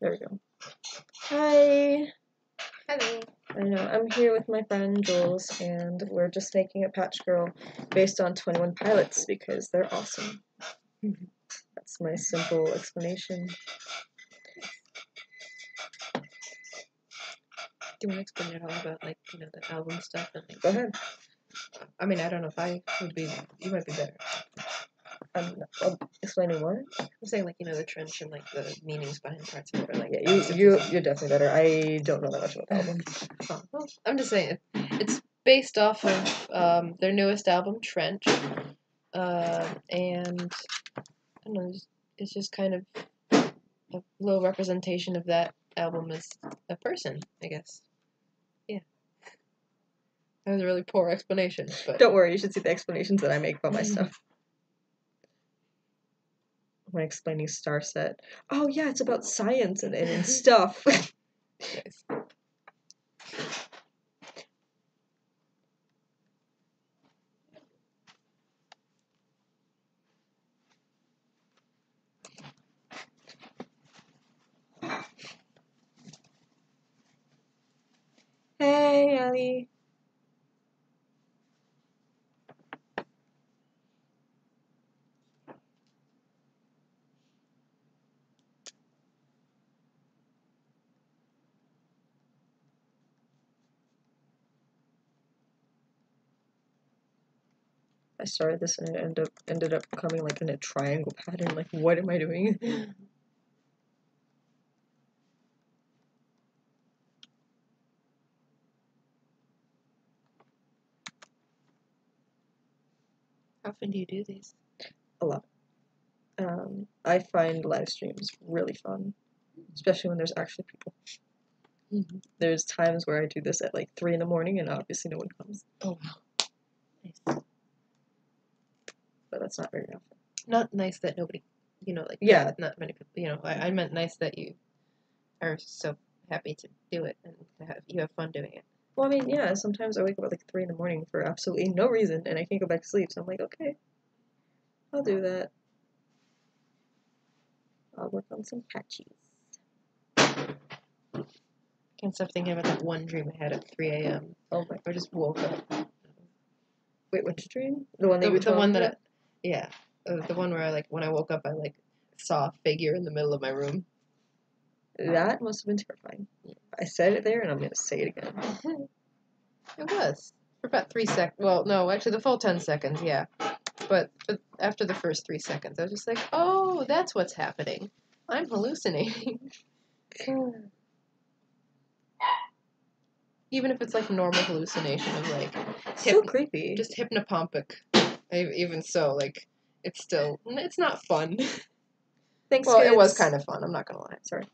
There we go. Hi. Hello. I know, I'm here with my friend Jules, and we're just making a Patch Girl based on 21 Pilots because they're awesome. That's my simple explanation. Do you want to explain it all about, like, you know, the album stuff? And like, Go ahead. I mean, I don't know if I would be. You might be better. Explaining what? I'm saying, like, you know, the trench and, like, the meanings behind parts of it. Or, like, Yeah, you're definitely better. I don't know that much about the album. Oh, well, I'm just saying, it's based off of their newest album, Trench. And, I don't know, it's just kind of a little representation of that album as a person, I guess. Yeah. That was a really poor explanation, but... Don't worry, you should see the explanations that I make about my stuff. When explaining Starset. Oh yeah, it's about science and stuff. Nice. Hey, Ellie. I started this and it ended up becoming like in a triangle pattern. Like, what am I doing? How often do you do these? A lot. I find live streams really fun, especially when there's actually people. Mm-hmm. There's times where I do this at like 3 in the morning and obviously no one comes. Oh, wow. Nice. But that's not very often. Not nice that nobody, you know, like, yeah, not many people, you know, I meant nice that you are so happy to do it and you have fun doing it. Well, I mean, yeah, sometimes I wake up at like 3 in the morning for absolutely no reason and I can't go back to sleep, so I'm like, okay, I'll do that. I'll work on some patches. Can't stop thinking about that one dream I had at 3 a.m. Oh my! I just woke up. Wait, which dream? The one that you The one me that, yeah, the one where I like when I woke up, I like saw a figure in the middle of my room. That must have been terrifying. I said it there, and I'm gonna say it again. It was for about 3 seconds. Well, no, actually, the full 10 seconds, yeah. But after the first 3 seconds, I was just like, oh, that's what's happening. I'm hallucinating. Even if it's like normal hallucination of like so creepy, just hypnopompic. Even so, like it's not fun. Thanks. Well, kids. it was kind of fun. I'm not gonna lie. Sorry.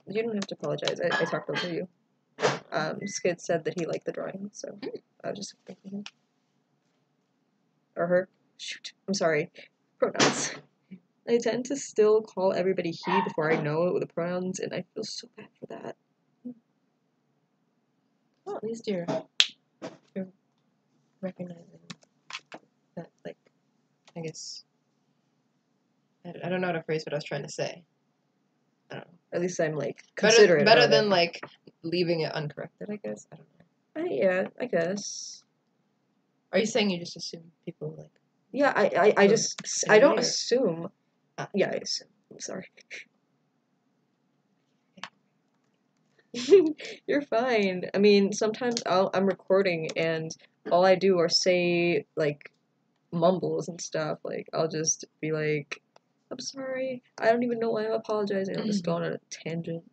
You don't have to apologize. I talked over you. Skid said that he liked the drawing, so I was just thanking him. Or her. Shoot. I'm sorry. Pronouns. I tend to still call everybody he before I know it with the pronouns, and I feel so bad for that. Well, at least you're recognizing that, like, I guess, I don't know how to phrase what I was trying to say. I don't know. At least I'm, like, considerate. Better than, like, leaving it uncorrected, I guess. I don't know. Yeah, I guess. Are you saying you just assume people, like... Yeah, I just... I don't assume. Yeah, I assume. I'm sorry. You're fine. I mean, sometimes I'm recording and all I do are say, like, mumbles and stuff. Like, I'll just be like, I'm sorry. I don't even know why I'm apologizing. I'm just going on a tangent.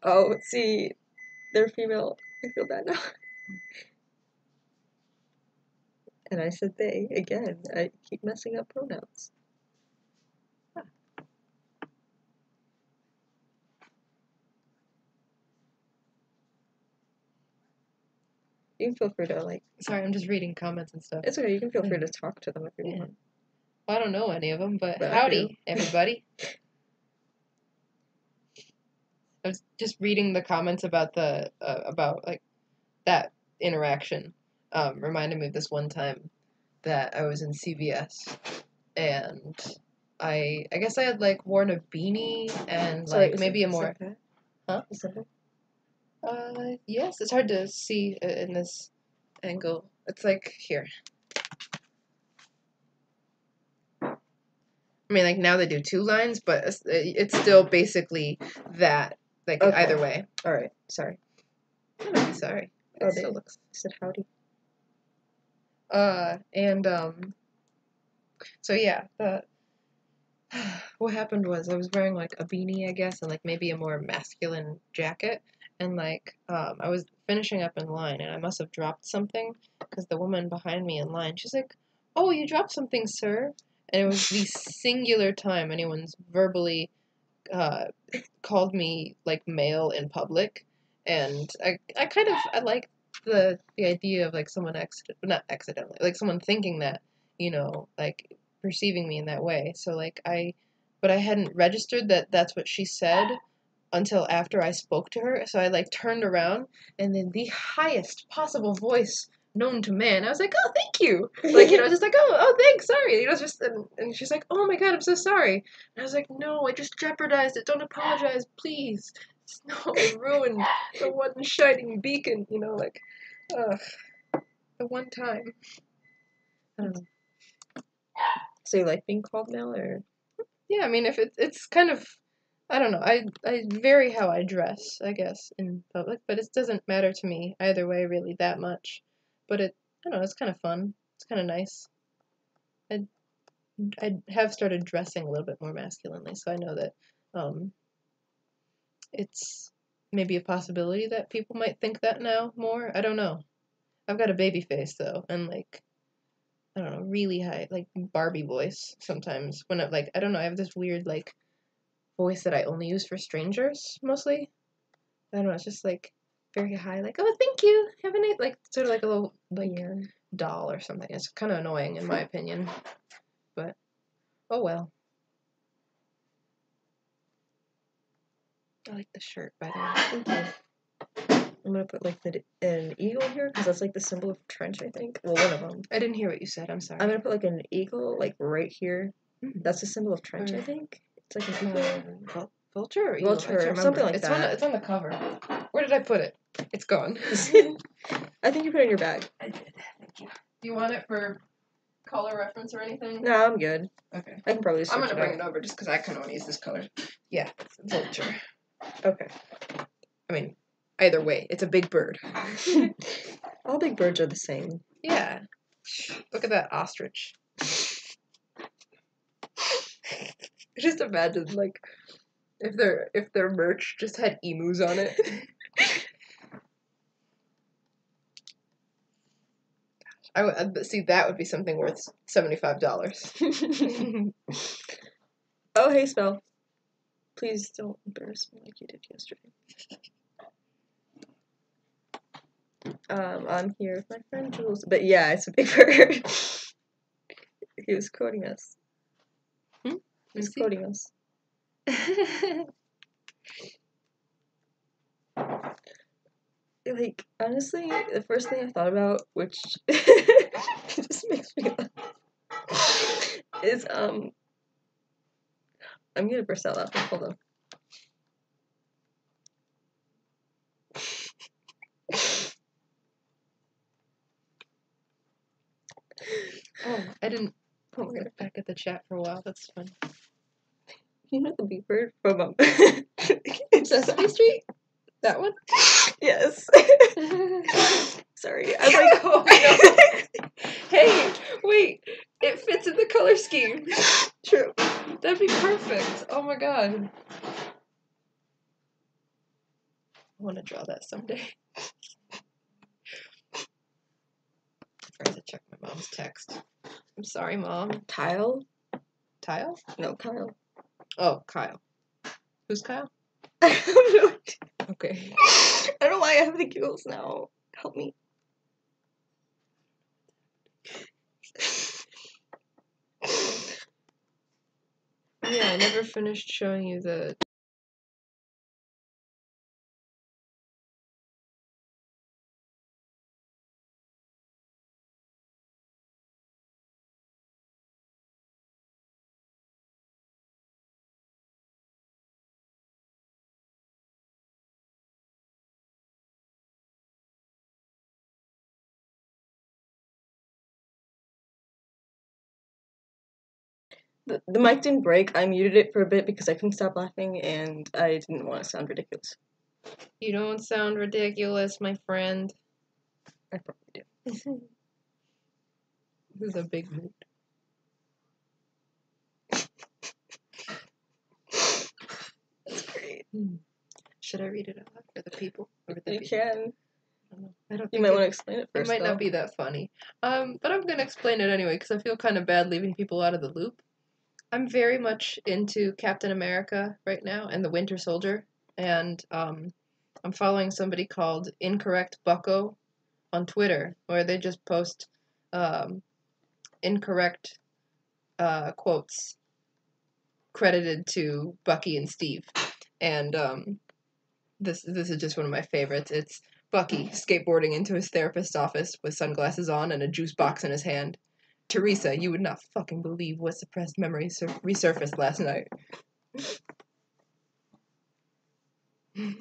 Oh, see, they're female. I feel bad now. And I said they again. I keep messing up pronouns. You can feel free to, like... Sorry, I'm just reading comments and stuff. It's okay, you can feel free to talk to them if you want. Well, I don't know any of them, but howdy, everybody. I was just reading the comments about like, that interaction. Reminded me of this one time that I was in CVS, and I guess I had like worn a beanie and Sorry, like maybe a more huh? Is that Yes, it's hard to see in this angle. It's like here. I mean, like now they do 2 lines, but it's still basically that. Like Okay. either way. All right. Sorry. I'm sorry. Oh, It they still looks. said howdy. And so yeah, what happened was I was wearing like a beanie, I guess, and like maybe a more masculine jacket, and like I was finishing up in line, and I must have dropped something because the woman behind me in line, she's like, "Oh, you dropped something, sir," and it was the singular time anyone's verbally uh, called me like male in public, and I kind of I like the idea of like someone not accidentally like someone thinking that like perceiving me in that way. So like but I hadn't registered that that's what she said until after I spoke to her. So I like turned around and then the highest possible voice known to man, I was like, "Oh, thank you." Like, just like, "Oh, thanks, sorry." Just and she's like, "Oh my God, I'm so sorry." And I was like, "No, I just jeopardized it. Don't apologize, please." No, I ruined the one shining beacon, like, ugh, the one time. I don't know. So you like being called male, or? Yeah, I mean, if it's kind of, I don't know. I vary how I dress, I guess, in public, but it doesn't matter to me either way, really, that much. But I don't know, it's kind of fun. It's kind of nice. I have started dressing a little bit more masculinely, so I know that it's maybe a possibility that people might think that now more. I don't know. I've got a baby face though, and like I don't know, really high, like Barbie voice sometimes. When I don't know, I have this weird like voice that I only use for strangers mostly. I don't know, it's just like very high, like, "Oh, thank you, have a nice," like sort of like a little like doll or something. It's kind of annoying in my opinion, but oh well. I like the shirt, by the way. Thank you. I'm gonna put like an eagle here because that's like the symbol of trench, I think. Well, one of them. I didn't hear what you said. I'm sorry. I'm gonna put like an eagle like right here. That's the symbol of trench, I think. It's like an eagle. Vulture or eagle? Vulture, something like that. It's on the cover. Where did I put it? It's gone. I think you put it in your bag. I did. Thank you. Do you want it for color reference or anything? No, I'm good. Okay. I can probably switch I'm gonna bring it it over just because I can only use this color. Yeah, vulture. Okay. I mean, either way, it's a big bird. All big birds are the same. Yeah. Look at that ostrich. Just imagine like if their merch just had emus on it. I would see that would be something worth $75. Oh, hey, Spell. Please don't embarrass me like you did yesterday. I'm here with my friend Jules. But yeah, it's a big bird. He was quoting us. He was quoting us. Like, honestly, the first thing I thought about, which just makes me laugh, is, I'm gonna burst out laughing. Hold on. Oh, I didn't look back at the chat for a while. That's fun. You know the big bird from Sesame Street? That one? Yes. Sorry, I'm like, oh no. Hey, wait, it fits in the color scheme. True. That'd be perfect. Oh my god. I want to draw that someday. I forgot to check my mom's text. I'm sorry, Mom. Kyle? Tile? No, Kyle. Oh, Kyle. Who's Kyle? I don't know. Okay. I don't know why I have the giggles now. Help me. Yeah, I never finished showing you the The mic didn't break. I muted it for a bit because I couldn't stop laughing and I didn't want to sound ridiculous. You don't sound ridiculous, my friend. I probably do. This is a big mood. That's great. Should I read it out loud for the people? Or would that You be- can. I don't know. I don't You think might want to explain it it first. might though. not be that funny. But I'm gonna explain it anyway because I feel kind of bad leaving people out of the loop. I'm very much into Captain America right now and the Winter Soldier, and I'm following somebody called Incorrect Bucko on Twitter, where they just post incorrect quotes credited to Bucky and Steve, and this is just one of my favorites. It's Bucky skateboarding into his therapist's office with sunglasses on and a juice box in his hand. Teresa, you would not fucking believe what suppressed memories resurfaced last night. What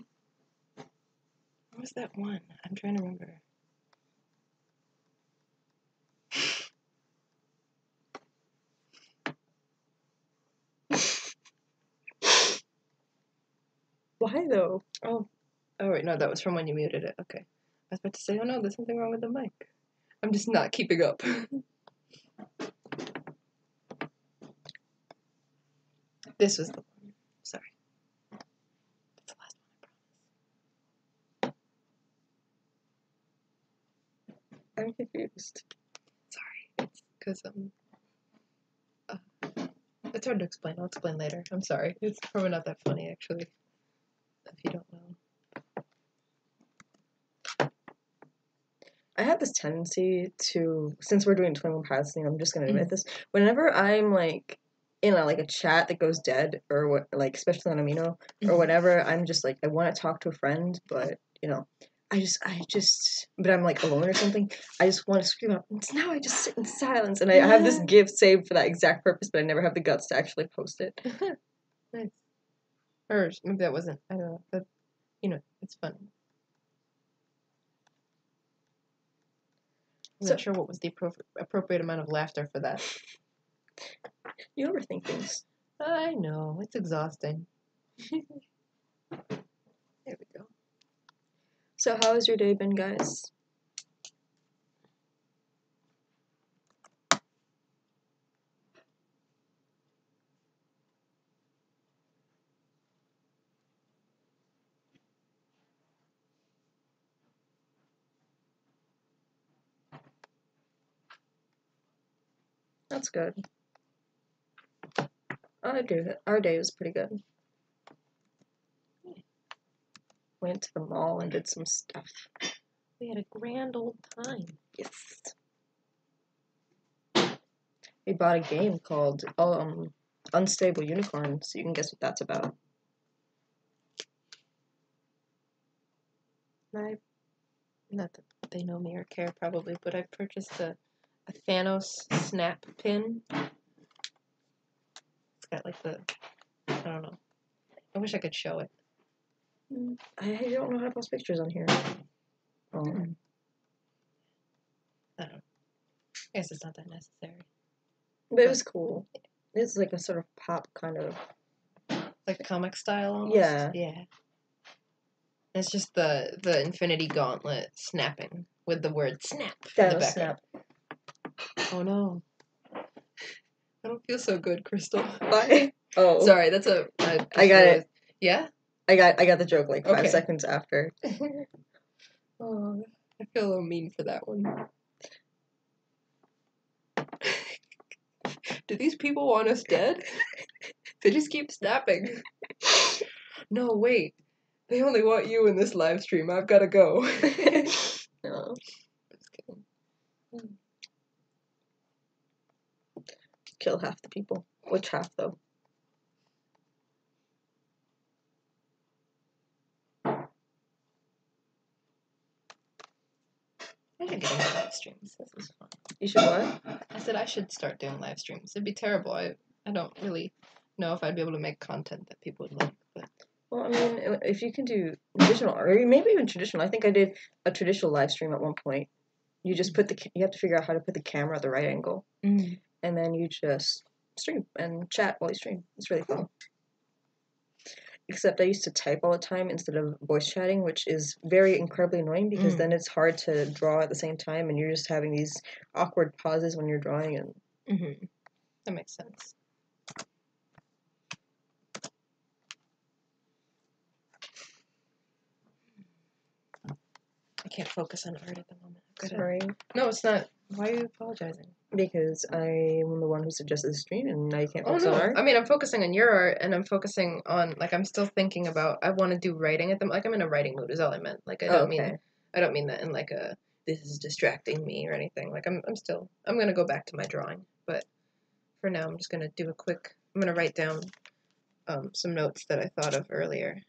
was that one? I'm trying to remember. Why though? Oh wait, no, that was from when you muted it. Okay. I was about to say, oh no, there's something wrong with the mic. I'm just not keeping up. This was the one. Sorry. That's the last one, I I'm confused. Sorry. It's because, it's hard to explain. I'll explain later. I'm sorry. It's probably not that funny, actually. If you don't know. I have this tendency to, since we're doing 21 Pilots thing, I'm just gonna admit this. Whenever I'm like in a chat that goes dead, or what, like especially on Amino or whatever, I'm just like I want to talk to a friend, but but I'm like alone or something. I just want to scream out. Now I just sit in silence, and I have this GIF saved for that exact purpose, but I never have the guts to actually post it. Nice. Or maybe that wasn't. I don't know. But, it's funny. I'm not sure what was the appropriate amount of laughter for that. You overthink things. I know. It's exhausting. There we go. So how has your day been, guys? That's good. I agree with it. Our day was pretty good. Went to the mall and did some stuff. We had a grand old time. Yes. We bought a game called Unstable Unicorn, so you can guess what that's about. Not that they know me or care probably, but I purchased a Thanos snap pin. It's got like I don't know. I wish I could show it. I don't know how to post pictures on here. Oh. I don't know. I guess it's not that necessary. But it was cool. It's like a sort of pop kind of... Like comic style almost? Yeah. Yeah. It's just the Infinity Gauntlet snapping with the word snap in the background. Snap. Oh no. I don't feel so good, Crystal. Why? Oh. Sorry, that's I got it. Yeah? I got the joke like 5 seconds after. Oh, I feel a little mean for that one. Do these people want us dead? They just keep snapping. No, wait. They only want you in this live stream. I've got to go. No. Just kidding. Kill half the people. Which half, though? I should get into live streams. This is fun. You should what? I said I should start doing live streams. It'd be terrible. I don't really know if I'd be able to make content that people would like. But Well, I mean, if you can do traditional, or maybe even traditional. I think I did a traditional live stream at one point. You just you have to figure out how to put the camera at the right angle. Mm. And then you just stream and chat while you stream. It's really fun. Except I used to type all the time instead of voice chatting, which is very incredibly annoying because then it's hard to draw at the same time and you're just having these awkward pauses when you're drawing and That makes sense. I can't focus on art at the moment. sorry. No, it's not. Why are you apologizing? Because I am the one who suggested the stream and now you can't Oh focus no! on art. I mean, I'm focusing on your art, and I'm focusing on like I'm still thinking about. I want to do writing at them. Like I'm in a writing mood. Is all I meant. Like I don't mean that in like a this is distracting me or anything. Like I'm gonna go back to my drawing. But for now, I'm just gonna do a quick. I'm gonna write down some notes that I thought of earlier.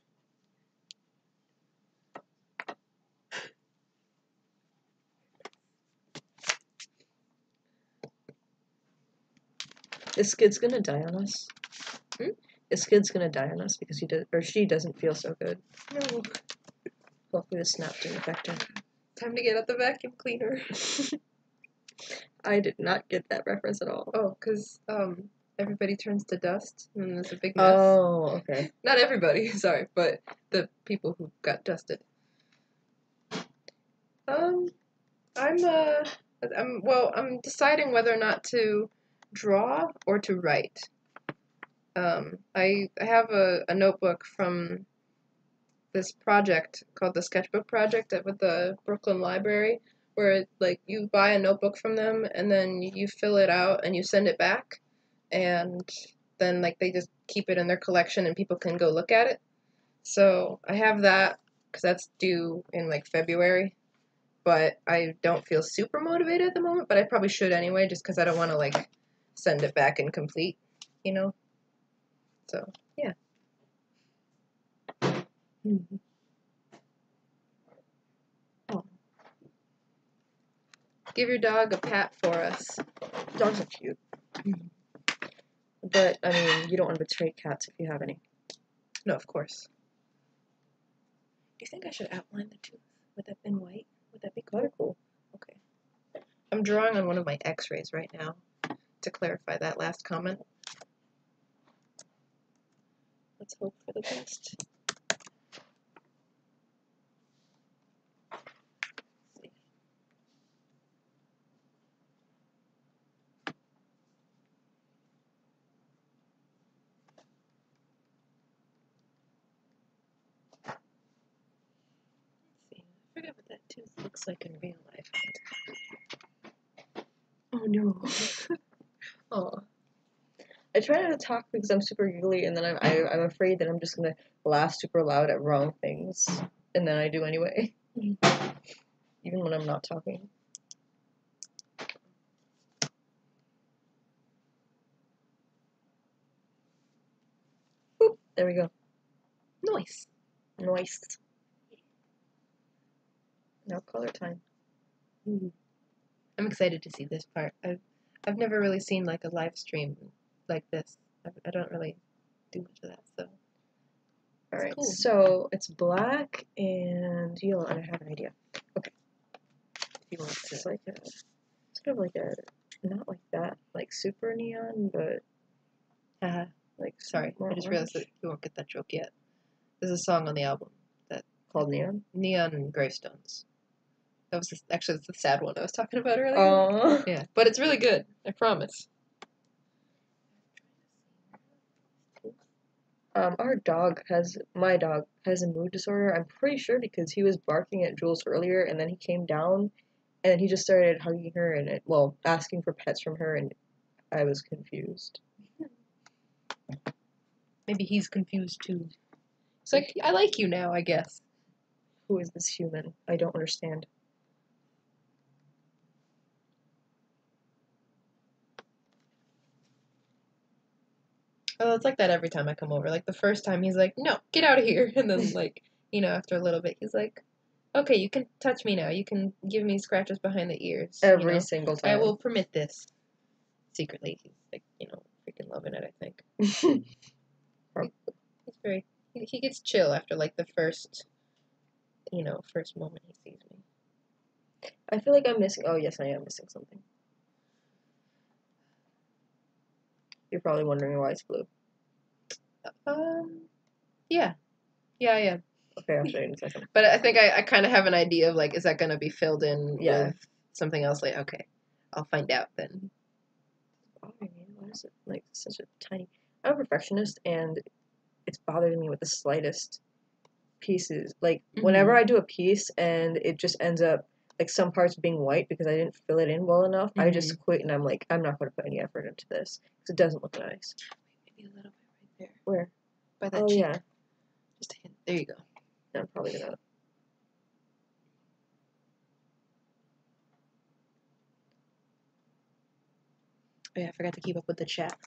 Is Skid's gonna die on us? Is Skid's gonna die on us because she doesn't feel so good? No. Hopefully the snap didn't affect her. Time to get out the vacuum cleaner. I did not get that reference at all. Oh, because everybody turns to dust and then there's a big mess. Oh, okay. Not everybody, sorry, but the people who got dusted. I'm deciding whether or not to draw or to write. I have a notebook from this project called the Sketchbook Project with the Brooklyn Library, where like you buy a notebook from them and then you fill it out and you send it back, and then like they just keep it in their collection and people can go look at it. So I have that because that's due in like February, but I don't feel super motivated at the moment, but I probably should anyway, just because I don't want to like send it back incomplete, you know? So, yeah. Oh. Give your dog a pat for us. Dogs are cute. But, I mean, you don't want to betray cats if you have any. No, of course. Do you think I should outline the tooth? Would that in white? Would that be cool? Cool. Okay. I'm drawing on one of my x-rays right now to clarify that last comment. Let's hope for the best. I forget what that tooth looks like in real life. Oh no. Oh. I try not to talk because I'm super giggly, and then I'm afraid that I'm just gonna laugh super loud at wrong things, and then I do anyway, even when I'm not talking. Boop, there we go. Nice. Nice. Now color time. I'm excited to see this part. I've never really seen like a live stream like this. I don't really do much of that, so. Alright, cool. so it's black and yellow, and I have an idea. Okay. It's like a, sort of like a, not like that, like super neon, but like Sorry, more I just orange. realized that you won't get that joke yet. There's a song on the album that Called Neon? Neon Gravestones. That was actually the sad one I was talking about earlier. Oh. Yeah, but it's really good. I promise. My dog has a mood disorder. I'm pretty sure because he was barking at Jules earlier, and then he came down, and then he just started hugging her and asking for pets from her, and I was confused. Maybe he's confused too. It's like, I like you now, I guess. Who is this human? I don't understand. Oh, it's like that every time I come over. Like the first time he's like, no, get out of here. And then like, after a little bit he's like, okay, you can touch me now. You can give me scratches behind the ears. Every single time. I will permit this. Secretly, he's like, freaking loving it, I think. He's very, he gets chill after like the first moment he sees me. I feel like I'm missing, oh yes, I am missing something. You're probably wondering why it's blue. Yeah. Yeah, yeah. Okay, I'll show you in a second. But I think I kind of have an idea of, like, is that going to be filled in Yeah. with something else? Like, okay, I'll find out then. Oh, man, why is it like such a tiny... I'm a perfectionist, and it's bothering me with the slightest pieces. Like, whenever I do a piece and it just ends up, like, some parts being white because I didn't fill it in well enough, I just quit, and I'm like, I'm not going to put any effort into this, because it doesn't look nice. Maybe a little bit right there. Where? By that Oh, cheek. yeah. Just a hint. There you go. I'm probably gonna... Oh, yeah, I forgot to keep up with the chat.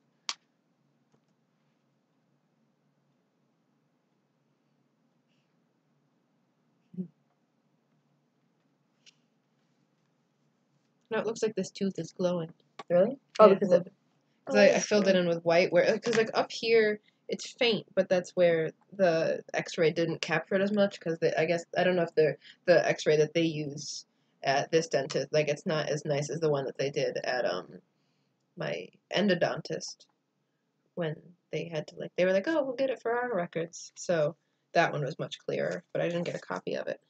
No, it looks like this tooth is glowing. Really? Oh, Yeah, because a little bit. I filled cool. it in with white, where because like up here it's faint, but that's where the X-ray didn't capture it as much. Because I guess I don't know if the X-ray that they use at this dentist, like, it's not as nice as the one that they did at my endodontist when they had to, like, they were like, oh, we'll get it for our records. So that one was much clearer, but I didn't get a copy of it,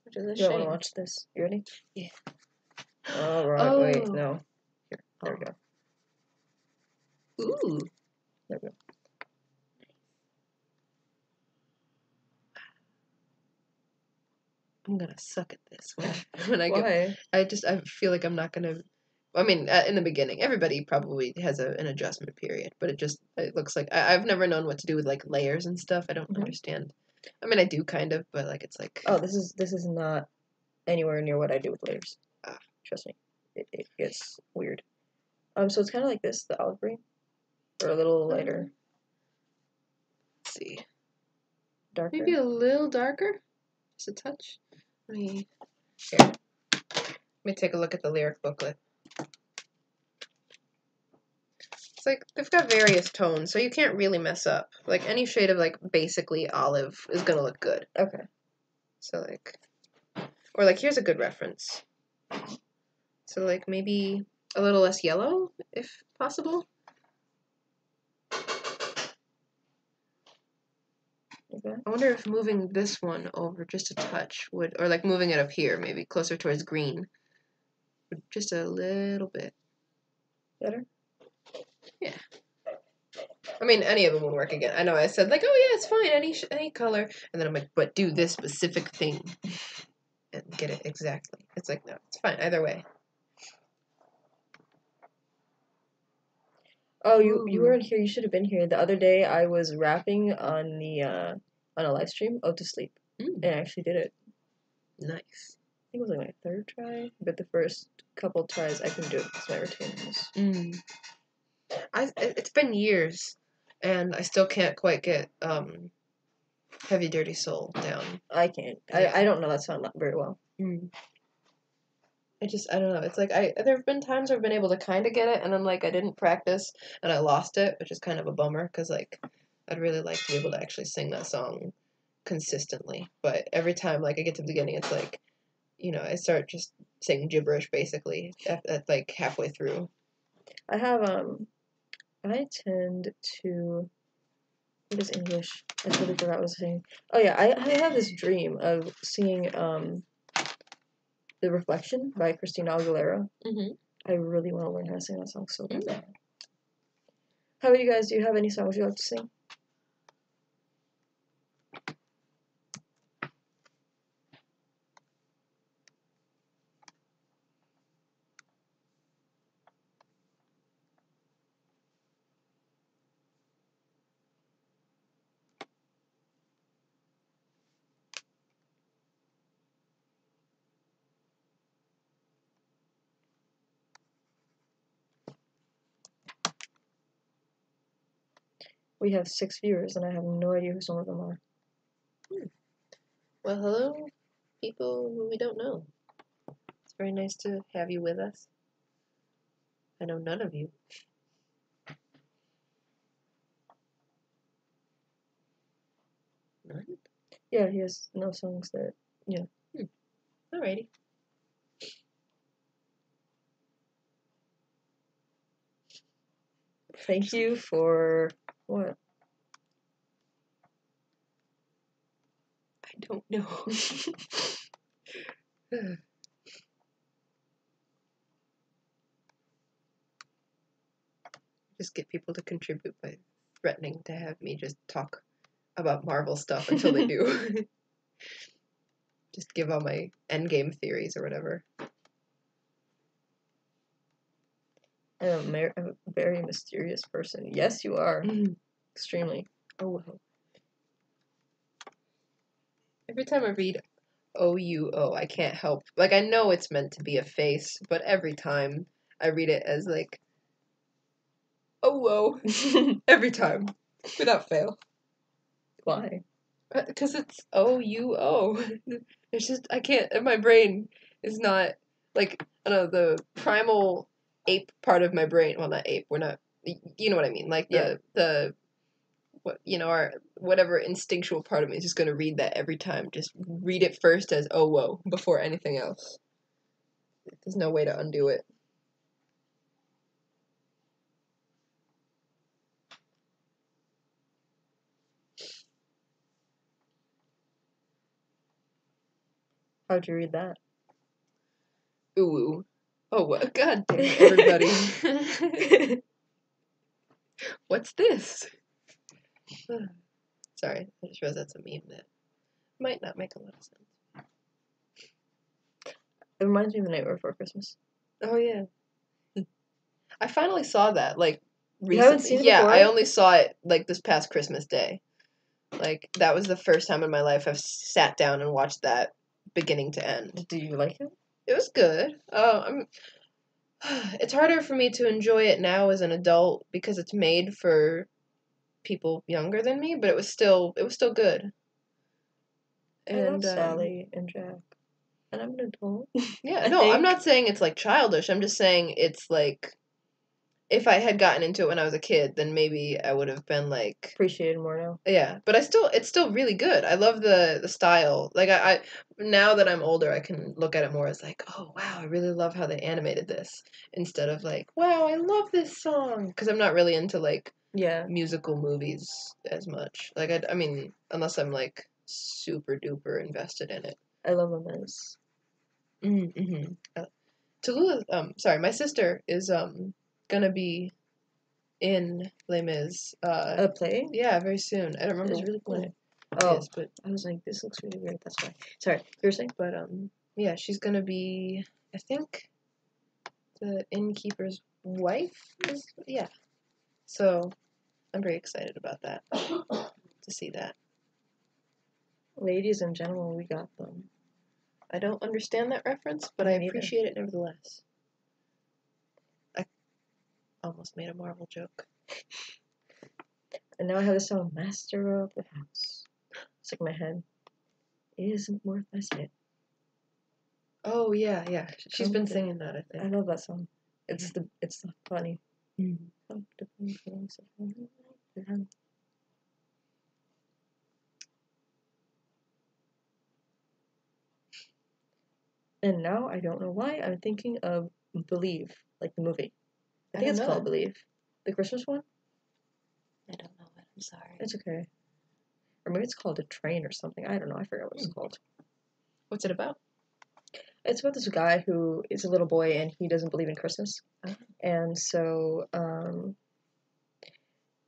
which is a You want to shame. watch this? You ready? Yeah. Alright, wait, no. Here, there we go. Ooh. There we go. I'm gonna suck at this when I Why? I feel like I'm not gonna. I mean, in the beginning, everybody probably has an adjustment period, but it looks like I've never known what to do with, like, layers and stuff. I don't understand. I mean, I do kind of, but, like, it's like. Oh, this is not anywhere near what I do with layers. Trust me, it gets weird. So it's kind of like this, the olive green, or a little lighter, Let's see, darker. maybe a little darker, just a touch. Let me take a look at the lyric booklet. It's like they've got various tones, so you can't really mess up. Like, any shade of, like, basically olive is gonna look good. Okay. So, like, or, like, here's a good reference. So, like, maybe a little less yellow, if possible. Okay. I wonder if moving this one over just a touch would, or, like, moving it up here, maybe closer towards green, would just a little bit. Better? Yeah. I mean, any of them would work again. I know I said, like, oh yeah, it's fine, any color, and then I'm like, but do this specific thing and get it exactly. It's like, no, it's fine either way. Oh, you weren't here. You should have been here. The other day, I was rapping on a live stream, to sleep, and I actually did it. Nice. I think it was like my third try, but the first couple tries I couldn't do it because my retainer was. It's been years, and I still can't quite get Heavy Dirty Soul down. I can't. I don't know that song very well. I don't know. It's like there have been times where I've been able to kind of get it, and then, like, I didn't practice and I lost it, which is kind of a bummer because, like, I'd really like to be able to actually sing that song consistently. But every time, like, I get to the beginning, it's like, you know, I start just saying gibberish basically at like halfway through. I have I tend to. What is English? I totally forgot what I was saying. Oh yeah, I have this dream of singing The Reflection by Christina Aguilera. I really want to learn how to sing that song so bad. How about you guys? Do you have any songs you like to sing? We have 6 viewers, and I have no idea who some of them are. Well, hello, people who we don't know. It's very nice to have you with us. I know none of you. None? Yeah, he has no songs that, yeah. Alrighty. Thank you for what? I don't know. Just get people to contribute by threatening to have me just talk about Marvel stuff until they do. Just give all my endgame theories or whatever. I'm a very mysterious person. Yes, you are. Extremely. Oh well. Every time I read OUO, I can't help. Like, I know it's meant to be a face, but every time I read it as, like, oh, whoa. Every time. Without fail. Why? Because it's OUO. It's just, I can't, my brain is not, like, I don't know, the primal ape part of my brain, well, not ape, we're not, you know what I mean, like, the what, you know, our, whatever instinctual part of me is just going to read that every time. Just read it first as, oh, whoa, before anything else. There's no way to undo it. How'd you read that? Ooh. Oh, what? God damn it, everybody. What's this? Sorry, I just realized that's a meme that might not make a lot of sense. It reminds me of The Night Before Christmas. Oh, yeah. I finally saw that, like, recently. You haven't seen it yeah, before? I only saw it, like, this past Christmas Day. Like, that was the first time in my life I've sat down and watched that beginning to end. Do you like it? It was good. It's harder for me to enjoy it now as an adult because it's made for people younger than me, but it was still good. I love Sally and Jack. And I'm an adult. Yeah, no, I'm not saying it's like childish. I'm just saying it's like if I had gotten into it when I was a kid, then maybe I would have been like appreciated more now. Yeah, but it's still really good. I love the style. Like I now that I'm older, I can look at it more as like, oh wow, I really love how they animated this instead of like, wow, I love this song because I'm not really into like musical movies as much. Like I mean, unless I'm like super duper invested in it. I love them as. Mm-hmm. Tallulah, sorry, my sister is gonna be in Les Mis. A play? Yeah, very soon. I don't remember. It's really cool. When Oh, is, but I was like, this looks really weird. That's why. Sorry, you were saying? But yeah, she's gonna be. I think the innkeeper's wife is. Yeah. So, I'm very excited about that. To see that. Ladies and gentlemen, we got them. I don't understand that reference, but I appreciate it nevertheless. I almost made a Marvel joke. And now I have the song Master of the House. It's like my head. It isn't worth my spit. Oh yeah, yeah. She's been singing that, I think. I love that song. It's funny. Mm. And now I don't know why I'm thinking of Believe, like the movie. I think it's called Believe. The Christmas one? I don't know it. I'm sorry. It's okay. Or maybe it's called A Train or something. I don't know. I forgot what it's called. What's it about? It's about this guy who is a little boy and he doesn't believe in Christmas. And so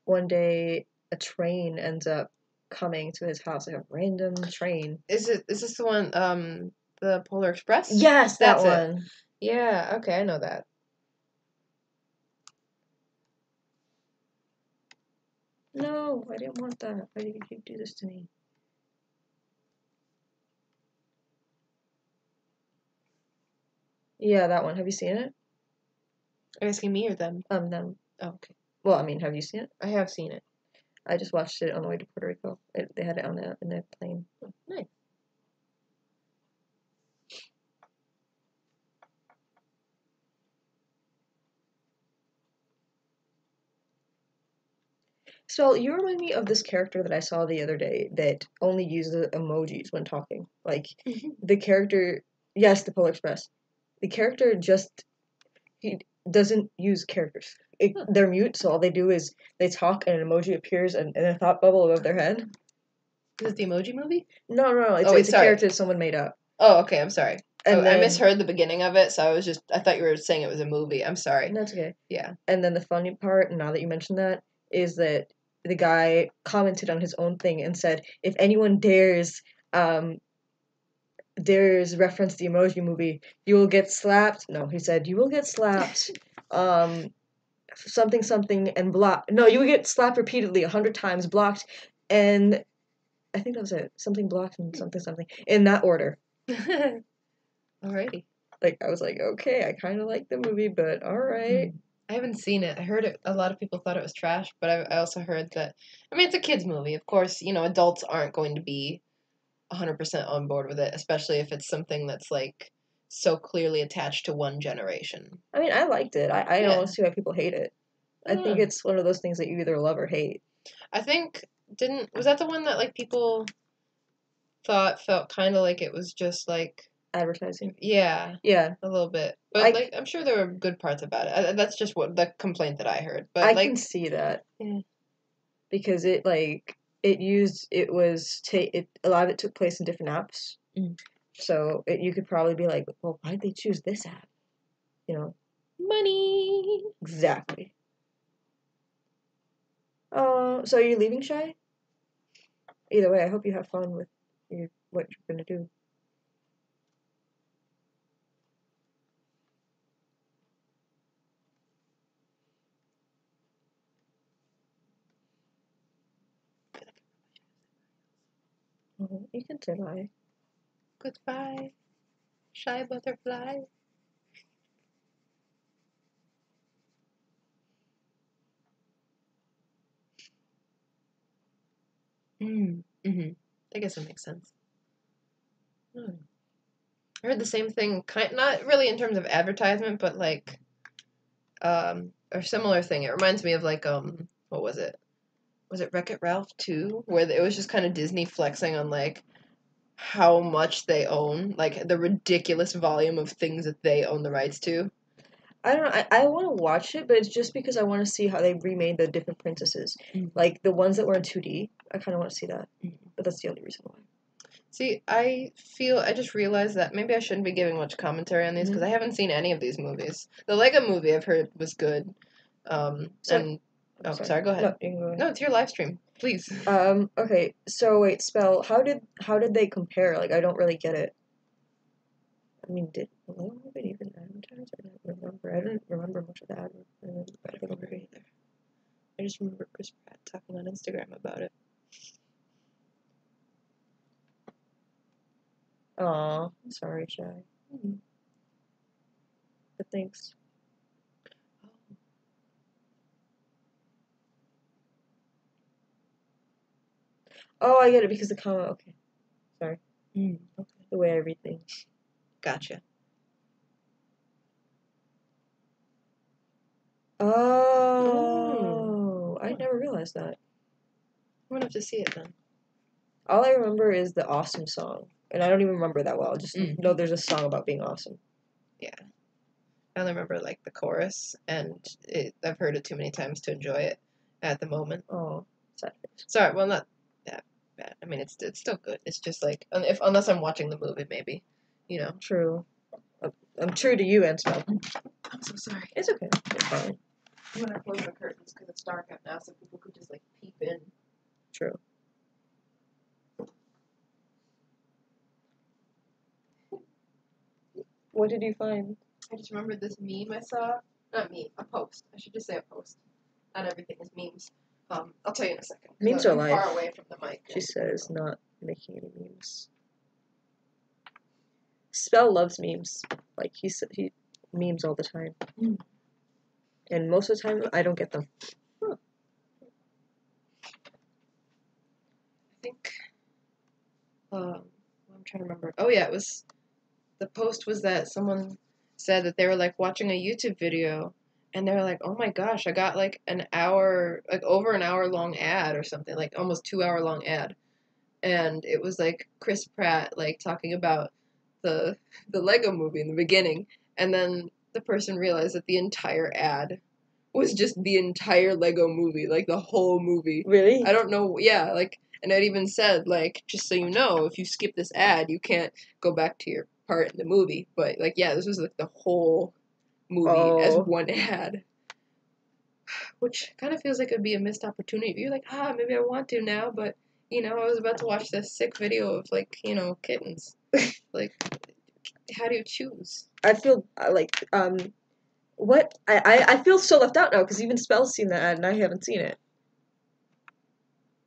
one day a train ends up coming to his house, like a random train. Is this the one, the Polar Express? Yes, that's one. It. Yeah, okay, I know that. No, I didn't want that. Why did you do this to me? Yeah, that one. Have you seen it? Are you asking me or them? Them. Oh, okay. Well, I mean, have you seen it? I have seen it. I just watched it on the way to Puerto Rico. They had it on in the plane. Oh, nice. So you remind me of this character that I saw the other day that only uses emojis when talking. Like the character, yes, the Polar Express. The character he doesn't use characters. they're mute, so all they do is they talk and an emoji appears in a thought bubble above their head. Is it the Emoji Movie? No, it's, Oh, wait, it's a sorry. character someone made up. Oh, okay, I'm sorry. And I then, misheard the beginning of it, so I thought you were saying it was a movie. I'm sorry. That's okay. Yeah. And then the funny part, now that you mentioned that, is that the guy commented on his own thing and said, if anyone dares reference the Emoji Movie, you will get slapped. No, he said, you will get slapped. Something and blocked. No, you will get slapped repeatedly 100 times, blocked, and I think that was it. Something blocked and something in that order. Alrighty. Like, I was like, okay, I kind of like the movie, but alright. I haven't seen it. I heard it. A lot of people thought it was trash, but I also heard that. I mean, it's a kids' movie. Of course, adults aren't going to be 100% on board with it, especially if it's something that's like so clearly attached to one generation. I mean, I liked it. I Yeah. don't see why people hate it. I think it's one of those things that you either love or hate. I think was that the one that like people felt kind of like it was just like Advertising. Yeah, Yeah. a little bit, but like I'm sure there were good parts about it. That's just what the complaint that I heard. But I like, can see that. Yeah. Because it a lot of it took place in different apps. So you could probably be like, well, why'd they choose this app? Money. Exactly. So are you leaving, Shy? Either way, I hope you have fun with what you're gonna do. You can say bye. Goodbye, shy butterfly. Mm-hmm. I guess that makes sense. I heard the same thing, not really in terms of advertisement, but like, a similar thing. It reminds me of like, what was it? Was it Wreck-It Ralph 2? Where it was just kind of Disney flexing on like how much they own, like the ridiculous volume of things that they own the rights to. I don't know. I want to watch it, but it's just because I want to see how they remade the different princesses. Like the ones that were in 2D. I kind of want to see that. But that's the only reason why. See, I just realized that maybe I shouldn't be giving much commentary on these because I haven't seen any of these movies. The Lego movie I've heard was good. Sorry, go ahead. No, you can go ahead. No, it's your live stream. Please. Okay. So wait, Spell. How did they compare? Like, I don't really get it. I mean, did the Lego movie even advertise? I don't remember. I don't remember much of that. I don't remember either. I just remember Chris Pratt talking on Instagram about it. Aw, I'm sorry, Shy. But thanks. Oh, I get it because the comma. Okay, sorry. Okay. The way I read things. Gotcha. Oh, I never realized that. I'm gonna have to see it then. All I remember is the awesome song, and I don't even remember that well. I just know there's a song about being awesome. Yeah, I only remember like the chorus, and I've heard it too many times to enjoy it at the moment. Oh, sad. Sorry, well, not that bad. I mean, it's still good. It's just like unless I'm watching the movie, maybe, True. I'm true to you, and Spell. I'm so sorry. It's okay. It's fine. I'm gonna close the curtains because it's dark out now, so people could just like peep in. True. What did you find? I just remembered this meme I saw. Not meme, a post. I should just say a post. Not everything is memes. I'll tell you in a second. Memes are I'm life. far away from the mic. She says, not making any memes. Spell loves memes. Like he memes all the time. And most of the time, I don't get them. I think. I'm trying to remember. Oh yeah, the post was that someone said that they were like watching a YouTube video, and they were like, "Oh my gosh, I got like over an hour long ad or something, like almost 2 hour long ad," and it was like Chris Pratt like talking about the Lego movie in the beginning, and then the person realized that the entire ad was just the entire Lego movie, like the whole movie. Really? I don't know, yeah, like, and it even said, like, just so you know, if you skip this ad, you can't go back to your part in the movie. But, like, yeah, this was, like, the whole movie as Oh. one ad. Which kind of feels like it'd be a missed opportunity. You're like, maybe I want to now, but, you know, I was about to watch this sick video of, like, you know, kittens. Like, how do you choose? I feel like what I feel so left out now because even Spell's seen that ad and I haven't seen it.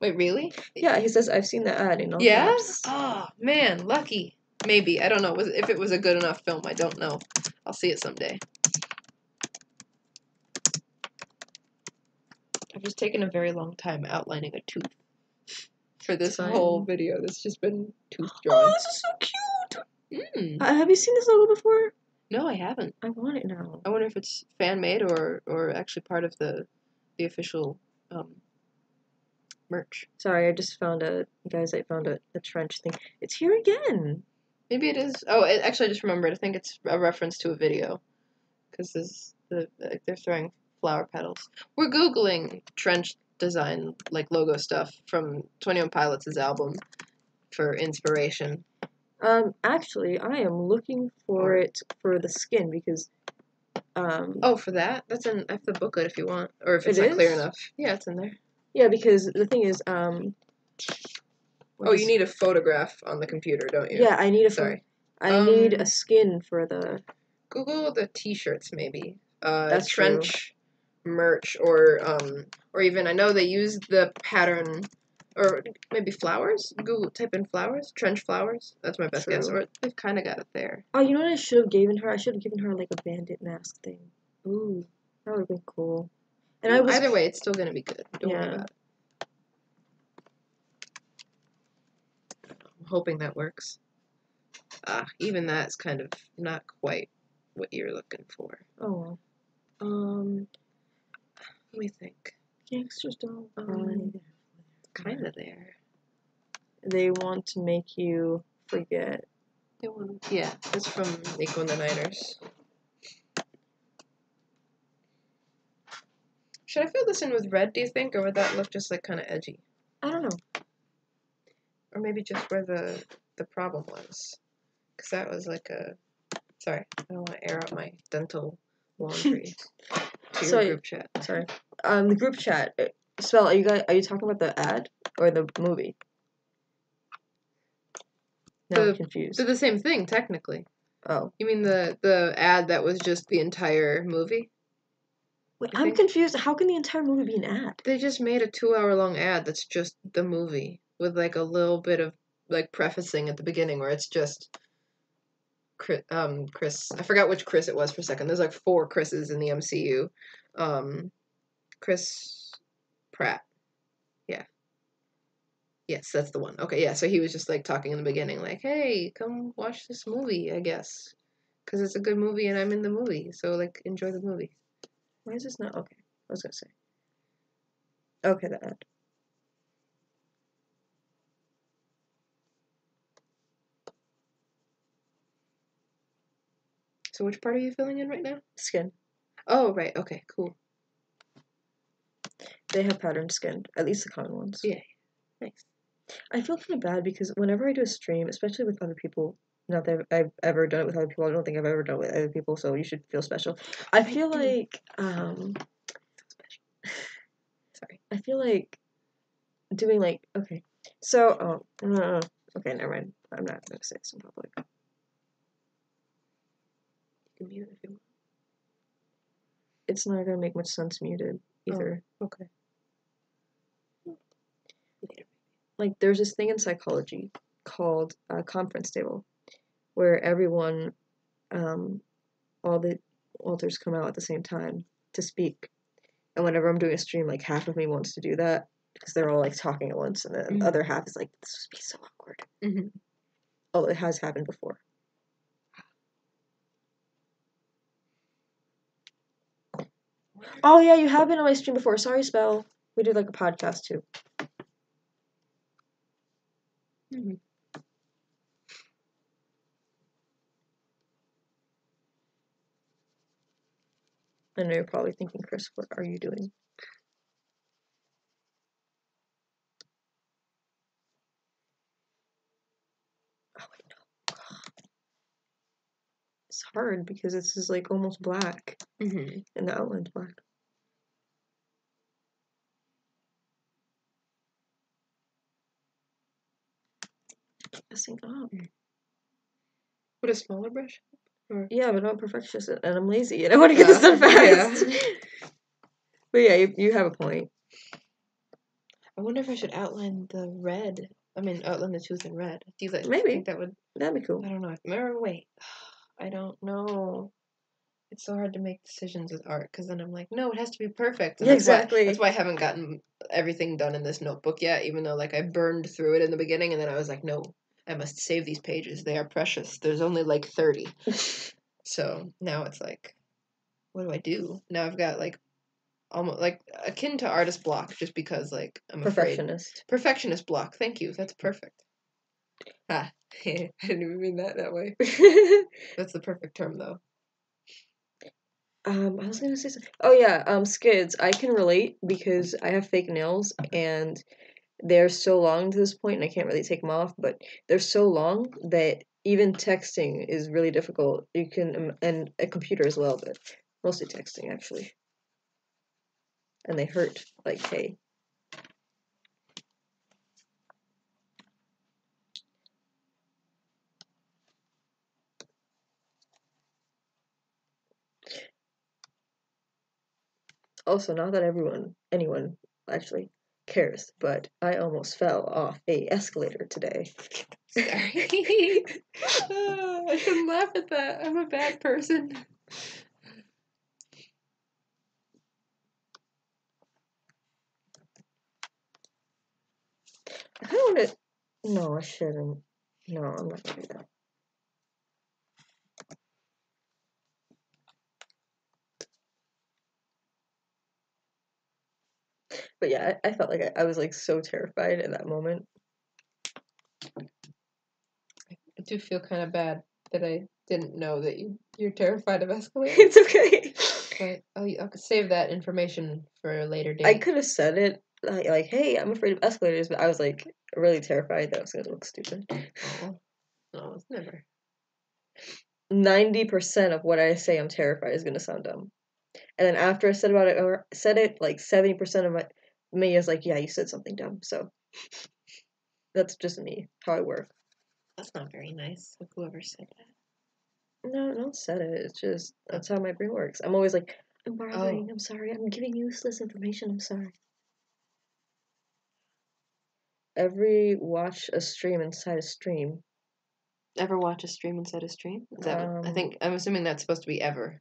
Wait, really? Yeah, he says I've seen that ad in all Yeah? caps. Oh, man, lucky. Maybe. I don't know. If it was a good enough film, I don't know. I'll see it someday. I've just taken a very long time outlining a tooth for this Fine. whole video. This has just been tooth Oh, drawing. this is so cute. Mm. Have you seen this logo before? No, I haven't. I want it now. I wonder if it's fan made or actually part of the official merch. Sorry, I just found I found a trench thing. It's here again. Maybe it is. Oh, actually, I just remembered. I think it's a reference to a video because they're throwing flower petals. We're googling trench design like logo stuff from 21 Pilots' album for inspiration. Actually, I am looking for it for the skin because Oh, for that? That's in I have the booklet if you want, or if it's It not clear is? enough. Yeah, it's in there. yeah, because the thing is Oh, you need a photograph on the computer, don't you? Yeah, I need Sorry. I need a skin for the Google the T-shirts maybe. That's trench merch or even I know they use the pattern or maybe flowers. Google type in flowers, trench flowers. That's my best guess. True. Or they've kind of got it there. Oh, you know what I should have given her? I should have given her like a bandit mask thing. Ooh. That would have been cool. And I was Either way, it's still gonna be good. Don't worry Yeah. about it. I'm hoping that works. Even that's kind of not quite what you're looking for. Oh, Let me think. gangsters don't Kind of there. They want to make you forget. Yeah, it's from Nico and the Niners. Should I fill this in with red, do you think? Or would that look just like kind of edgy? I don't know. Or maybe just where the problem was. Because that was like a... Sorry, I don't want to air out my dental laundry to your group chat. Sorry. The group chat. Spell, are you talking about the ad or the movie? No, I'm confused. They're the same thing, technically. Oh. You mean the ad that was just the entire movie? Wait, I'm confused. How can the entire movie be an ad? They just made a 2-hour-long ad that's just the movie with like a little bit of like prefacing at the beginning where it's just Chris. I forgot which Chris it was for a second. There's like 4 Chris's in the MCU. Chris Pratt. Yeah. Yes, that's the one. Okay, yeah. So he was just like talking in the beginning, like, "Hey, come watch this movie, I guess, because it's a good movie and I'm in the movie. So like, enjoy the movie." Why is this not okay? I was gonna say. Okay, the ad. So which part are you filling in right now? Skin. Oh, right. Okay, cool. They have patterned skin, at least the common ones. Yeah. Nice. I feel kind of bad because whenever I do a stream, especially with other people, not that I've ever done it with other people, I don't think I've ever done it with other people, so you should feel special. I feel like, sorry. I feel like doing like, okay, so, okay, never mind. I'm not going to say this in public. You can mute if you want. It's not going to make much sense muted either. Oh, okay. Like, there's this thing in psychology called a conference table, where everyone, all the authors come out at the same time to speak. And whenever I'm doing a stream, like, half of me wants to do that, because they're all, like, talking at once, and then the other half is like, this would be so awkward. Mm-hmm. Oh, it has happened before. Oh, yeah, you have been on my stream before. Sorry, Spell. We did, like, a podcast, too. Mm-hmm. I know you're probably thinking, Chris, what are you doing? Oh, wait, no. It's hard because this is like almost black Mm-hmm. and the outline's black. Messing up. With a smaller brush? Or... Yeah, but I'm a perfectionist and I'm lazy and I want to get this done fast. Yeah. But yeah, you have a point. I wonder if I should outline the red. I mean, outline the tooth in red. Do you Maybe. think that would... That'd be cool. I don't know. Wait. I don't know. It's so hard to make decisions with art because then I'm like, no, it has to be perfect. And Yeah, exactly. That's why I haven't gotten everything done in this notebook yet, even though like I burned through it in the beginning and then I was like, no, I must save these pages. They are precious. There's only like 30. So now it's like, what do I do? Now I've got like almost like akin to artist block just because like I'm Perfectionist. afraid. Perfectionist block. Thank you. That's perfect. I didn't even mean that way. That's the perfect term though. I was gonna say something. Oh yeah, skids. I can relate because I have fake nails and they're so long to this point and I can't really take them off, but they're so long that even texting is really difficult. You can, and a computer as well, but mostly texting actually. And they hurt like hay. Also, not that anyone actually cares, but I almost fell off a escalator today. Sorry. I shouldn't laugh at that. I'm a bad person. I kind of want to. No, I shouldn't. No, I'm not gonna do that. But yeah, I felt like I was like so terrified in that moment. I do feel kind of bad that I didn't know that you're terrified of escalators. It's okay. But I could save that information for a later date. I could have said it like, hey, I'm afraid of escalators, but I was like really terrified that I was gonna look stupid. Oh, no, it's never. 90% of what I say I'm terrified is gonna sound dumb. And then after I said it, like 70% of me is like, yeah, you said something dumb. So that's just me, how I work. That's not very nice of whoever said that. No one said it. It's just that's how my brain works. I'm always like, I'm bothering. Oh. I'm sorry. I'm giving useless information. I'm sorry. Watch a stream inside a stream. Ever watch a stream inside a stream? Is that I'm assuming that's supposed to be ever.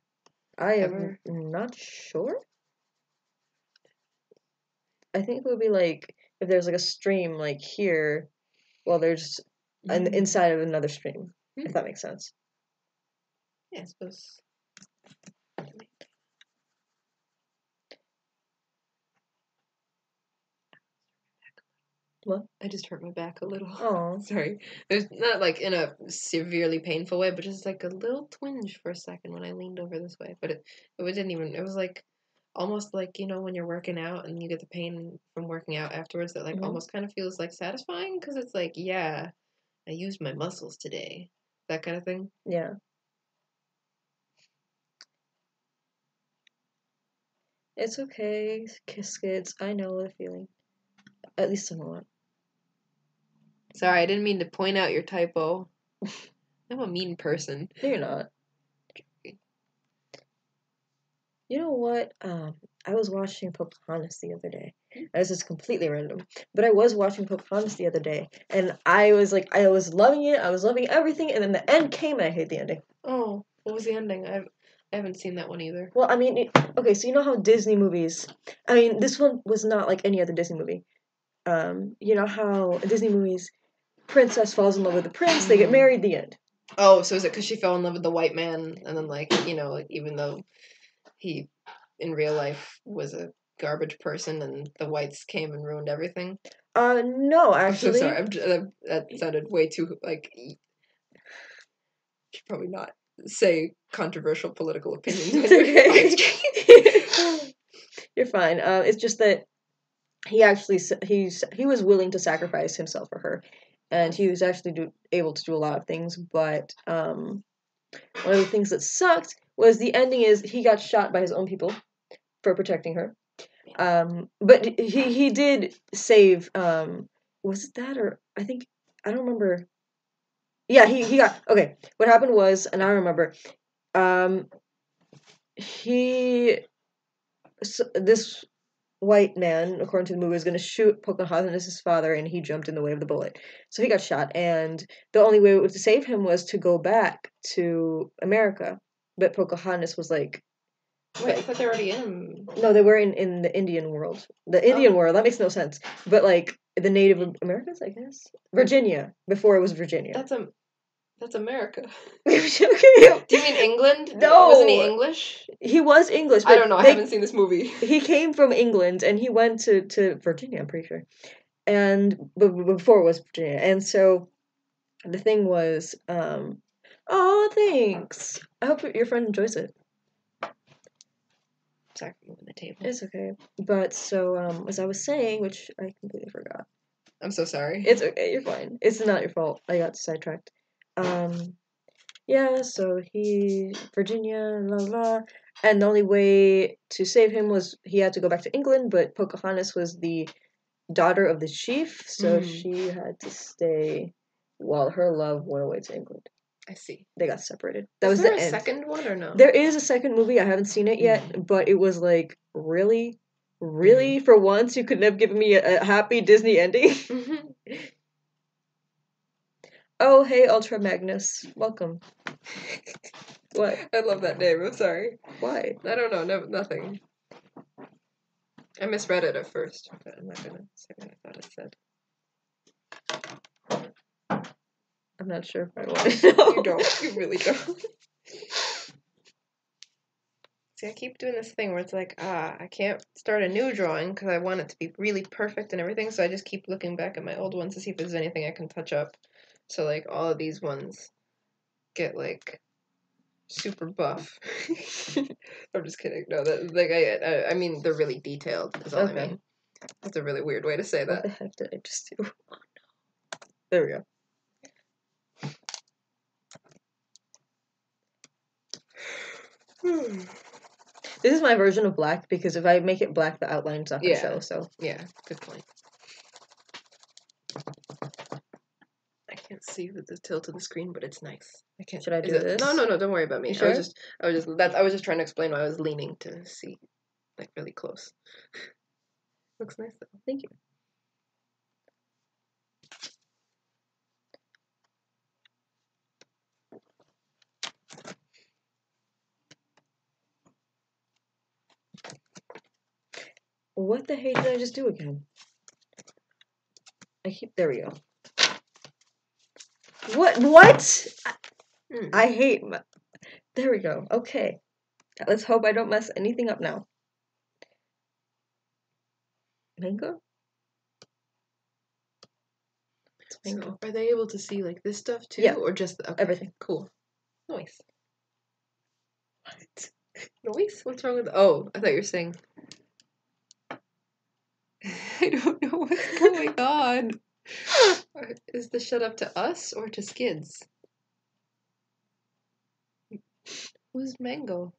I am not sure. I think it would be like if there's like a stream like here, well, there's an inside of another stream. If that makes sense. Yeah, I suppose. What? I just hurt my back a little. Oh, sorry. There's not like in a severely painful way, but just like a little twinge for a second when I leaned over this way. But it didn't even. It was like almost like when you're working out and you get the pain from working out afterwards. That like almost kind of feels like satisfying because it's like I used my muscles today. That kind of thing. Yeah. It's okay, kids. I know the feeling. At least somewhat. Sorry, I didn't mean to point out your typo. I'm a mean person. No, you're not. You know what? I was watching Pocahontas the other day. This is completely random, but I was watching Pocahontas the other day, and I was loving it. I was loving everything, and then the end came, and I hate the ending. Oh, what was the ending? I haven't seen that one either. Well, I mean, okay, so you know how Disney movies. I mean, this one was not like any other Disney movie. You know how Disney movies, princess falls in love with the prince, they get married, the end. Oh, so is it because she fell in love with the white man, and then like even though he in real life was a garbage person, and the whites came and ruined everything? No, actually. I'm so sorry. That sounded way too like. Probably not say controversial political opinions on It's your okay. You're fine. It's just that he actually he was willing to sacrifice himself for her, and he was actually able to do a lot of things. But one of the things that sucked was the ending is he got shot by his own people for protecting her. But he did save. Was it that or I think I don't remember. Yeah, he got okay. What happened was, and I remember. He this white man, according to the movie, was going to shoot Pocahontas' father, and he jumped in the way of the bullet. So he got shot, and the only way to save him was to go back to America. But Pocahontas was like, Wait, I thought they were already in. no, they were in the Indian world. The Indian world, that makes no sense. But like the Native Americans, I guess. Virginia, before it was Virginia. That's America. Okay. Do you mean England? No. Wasn't he English? He was English, but I don't know. I haven't seen this movie. He came from England and he went to Virginia, I'm pretty sure. And before it was Virginia. And so the thing was, oh, thanks. I hope your friend enjoys it. Sorry for moving the table. It's okay. But so, as I was saying, which I completely forgot. I'm so sorry. It's okay, you're fine. It's not your fault. I got sidetracked. Yeah, so Virginia, la la, and the only way to save him was he had to go back to England, but Pocahontas was the daughter of the chief, so she had to stay while her love went away to England. I see. They got separated. That was the end. Is there a second one or no? There is a second movie. I haven't seen it yet, but it was like, really? Really? For once, you couldn't have given me a happy Disney ending? Oh, hey, Ultra Magnus. Welcome. What? I love that name. I'm sorry. Why? I don't know. No, nothing. I misread it at first, but I'm not gonna say what I thought it said. I'm not sure if I want to know. You don't. You really don't. See, I keep doing this thing where it's like, I can't start a new drawing because I want it to be really perfect and everything, so I just keep looking back at my old ones to see if there's anything I can touch up. So, like, all of these ones get, like, super buff. I'm just kidding. No, that, like, I mean, they're really detailed, is all I mean. That's a really weird way to say that. What the heck did I just do? Oh, no. There we go. This is my version of black, because if I make it black, the outline's not going to show, so. Yeah, good point. I can't see the tilt of the screen, but it's nice. I can't. Should I do this? No, don't worry about me. Sure? I was just trying to explain why I was leaning to see, like, really close. Looks nice though. Thank you. What the heck did I just do again? There we go. What? I hate, there we go. Okay. Let's hope I don't mess anything up now. Mango? So, are they able to see, like, this stuff too? Yeah. Or just everything. Cool. Nice. What? Noise? What's wrong with oh, I thought you were saying I don't know what's going on. Is the shut up to us or to Skids? Who's Mango?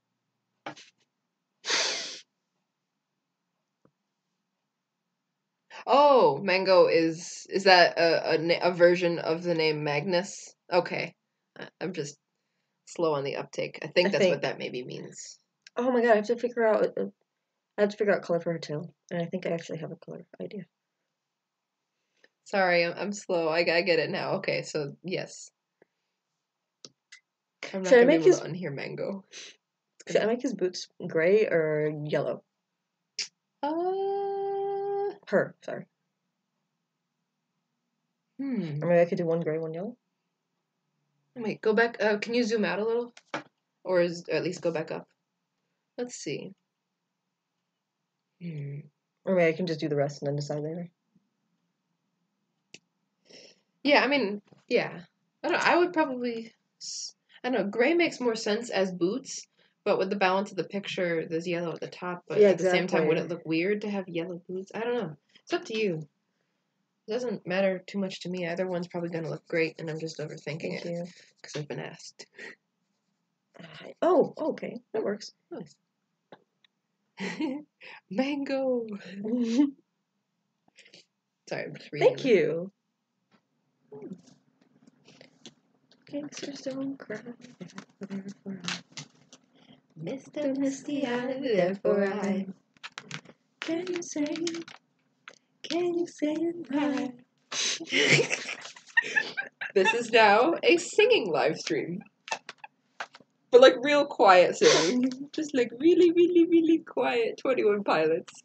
Oh, Mango is that a version of the name Magnus? Okay. I'm just slow on the uptake. I think that's what that maybe means. Oh my god, I have to figure out color for her tail, and I think I actually have a color idea. Sorry, I'm slow. I get it now. Okay, so yes. I'm not gonna be able to unhear Mango. Should I make his boots gray or yellow? Her, sorry. Or maybe I could do one gray, one yellow. Wait, go back. Can you zoom out a little? Or at least go back up? Let's see. Or maybe I can just do the rest and then decide later. Yeah, I mean, yeah. I don't know. I would probably. I don't know, gray makes more sense as boots, but with the balance of the picture, there's yellow at the top, but Yeah, at the same time, would exactly. it look weird to have yellow boots? I don't know. It's up to you. It doesn't matter too much to me. Either one's probably going to look great, and I'm just overthinking Thank it you. because I've been asked. Oh, okay. That works. Nice. Mango! Sorry, I'm just reading. Thank you. Gangsters don't cry. Mr. Misty Eye, therefore I. Can you say? Can you say it right? This is now a singing live stream. But like real quiet singing. Just like really, really, really quiet 21 Pilots.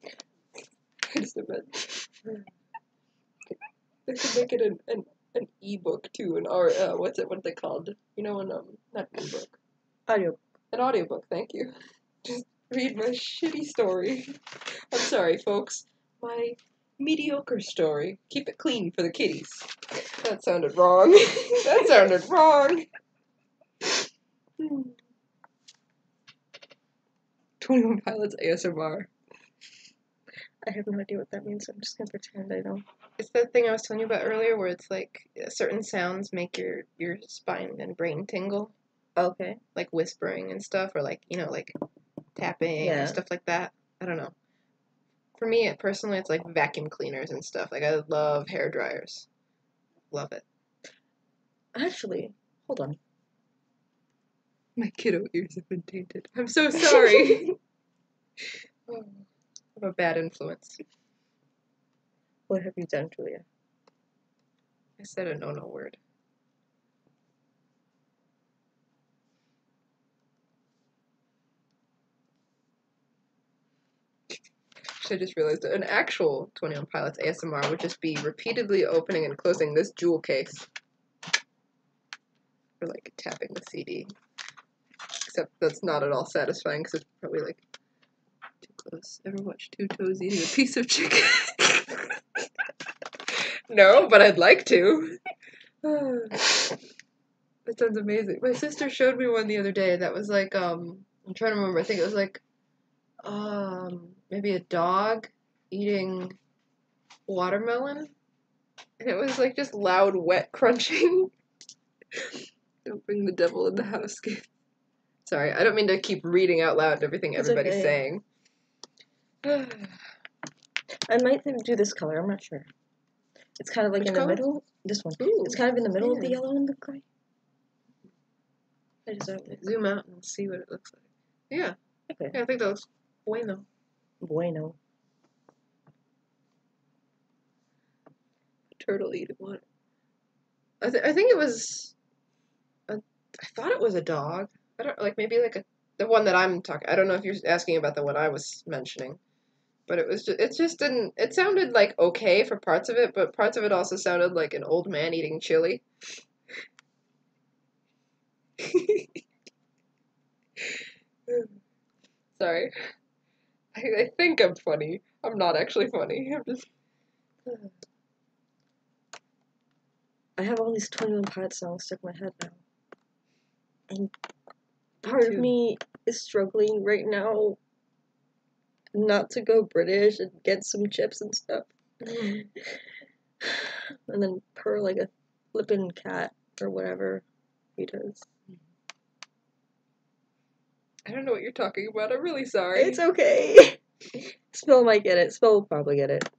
I just imagine. They could make it an ebook too, what's they called? You know, not ebook. Audio. An audiobook, thank you. Just read my shitty story. I'm sorry, folks. My mediocre story. Keep it clean for the kitties. That sounded wrong. That sounded wrong. 21 Pilots ASMR. I have no idea what that means, so I'm just gonna pretend I know. It's that thing I was telling you about earlier where it's like certain sounds make your spine and brain tingle. Okay. Like whispering and stuff, or like, you know, like tapping Yeah. or stuff like that. I don't know. For me, personally, it's like vacuum cleaners and stuff. Like, I love hair dryers. Love it. Actually, hold on. My kiddo ears have been tainted. I'm so sorry. Oh, I'm a bad influence. What have you done, Julia? I said a no-no word. I just realized that an actual 21 Pilots ASMR would just be repeatedly opening and closing this jewel case. Or like tapping the CD. Except that's not at all satisfying because it's probably like too close. Ever watch Two Toes eating a piece of chicken? No, but I'd like to. That sounds amazing. My sister showed me one the other day that was like, I'm trying to remember, I think it was like, maybe a dog eating watermelon. And it was like just loud, wet crunching. Don't bring the devil in the house, kid. Sorry, I don't mean to keep reading out loud everything It's everybody's okay. saying. I might do this color, I'm not sure. It's kind of like Which in color? the middle. This one. Ooh, It's kind of in the middle of the yeah. yellow and the gray. I just Zoom out and see what it looks like. Yeah. Okay. Yeah, I think that looks bueno. Bueno. Turtle eating one. I think it was. I thought it was a dog. I don't like maybe like the one that I'm talking. I don't know if you're asking about the one I was mentioning, but it just didn't. It sounded like okay for parts of it, but parts of it also sounded like an old man eating chili. Sorry. I think I'm funny. I'm not actually funny. I'm just. I have all these 21 Pilots songs stuck in my head now. And part of me is struggling right now not to go British and get some chips and stuff. And then purr like a flippin' cat or whatever he does. I don't know what you're talking about. I'm really sorry. It's okay. Spill might get it. Spill will probably get it.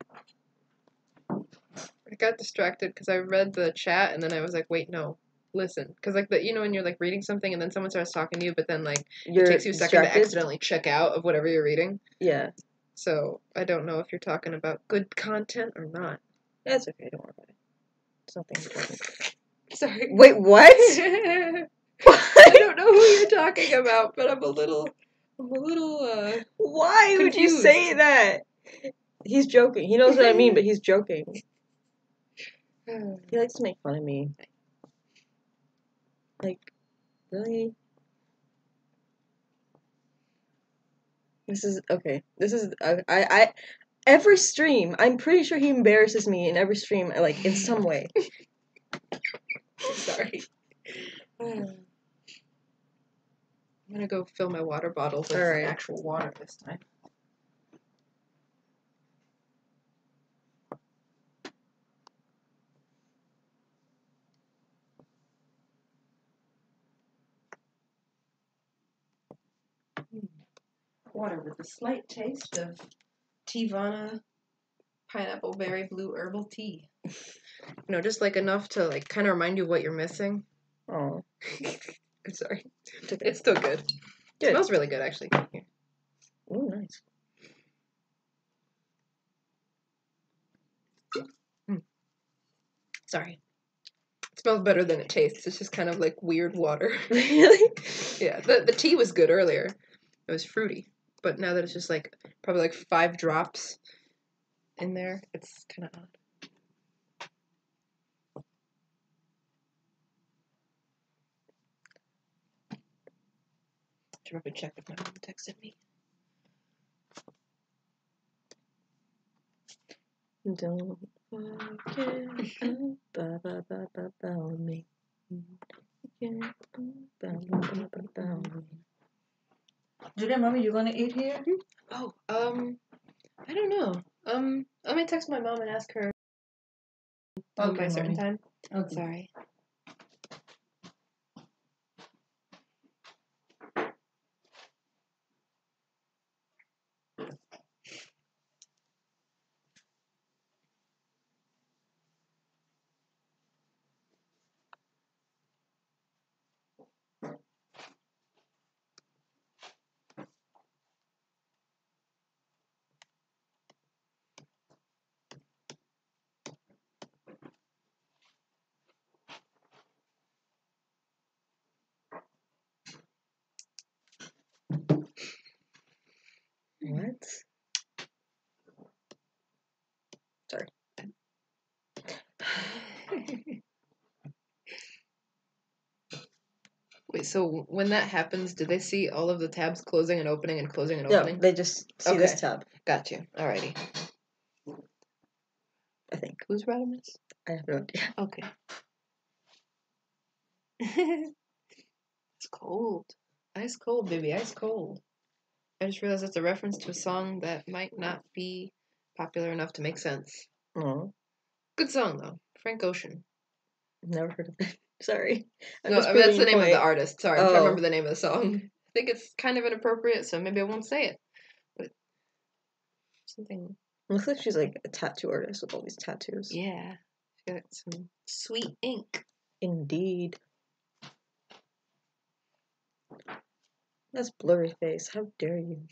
I got distracted because I read the chat and then I was like, wait, no, listen. Because like you know when you're like reading something and then someone starts talking to you, but then like it takes you a second to accidentally check out of whatever you're reading. Yeah. So I don't know if you're talking about good content or not. That's okay. Don't worry about it. It's nothing important. Sorry. Wait, what? I don't know who you're talking about, but I'm a little. Why confused. would you say that? He's joking. He knows what I mean, but he's joking. He likes to make fun of me. Like, really? This is okay. This is every stream. I'm pretty sure he embarrasses me in every stream, like in some way. Sorry. I'm gonna go fill my water bottle with Alright. actual water this time. Water with a slight taste of Teavana pineapple berry blue herbal tea. You know, just like enough to like kind of remind you what you're missing. Oh, I'm sorry. it's okay. It's still good. It Good. smells really good, actually. Here. Oh, nice. Sorry. It smells better than it tastes. It's just kind of like weird water. Really? Yeah, the tea was good earlier. It was fruity. But now that it's just like probably like 5 drops in there, it's kind of odd. Should probably check if my mom texted me. Don't forget about me. Julia, mommy, you gonna eat here? Oh, I don't know. Let me text my mom and ask her home by a certain mommy. time. Okay. Sorry. What? Sorry. Wait, so when that happens, do they see all of the tabs closing and opening and closing and No, opening? they just see Okay. this tab, Got you. Alrighty. I think. Who's Radimus? I have no idea. Okay. It's cold. Ice cold, baby. Ice cold. I just realized that's a reference to a song that might not be popular enough to make sense. Oh, Good song, though. Frank Ocean. never heard of it. Sorry. I'm No, just I mean, that's proving the your name of the point. artist. Sorry, I'm trying to Oh. remember the name of the song. I think it's kind of inappropriate, so maybe I won't say it. But something. Looks like she's like a tattoo artist with all these tattoos. Yeah. She got some sweet ink. Indeed. That's blurry face. How dare you?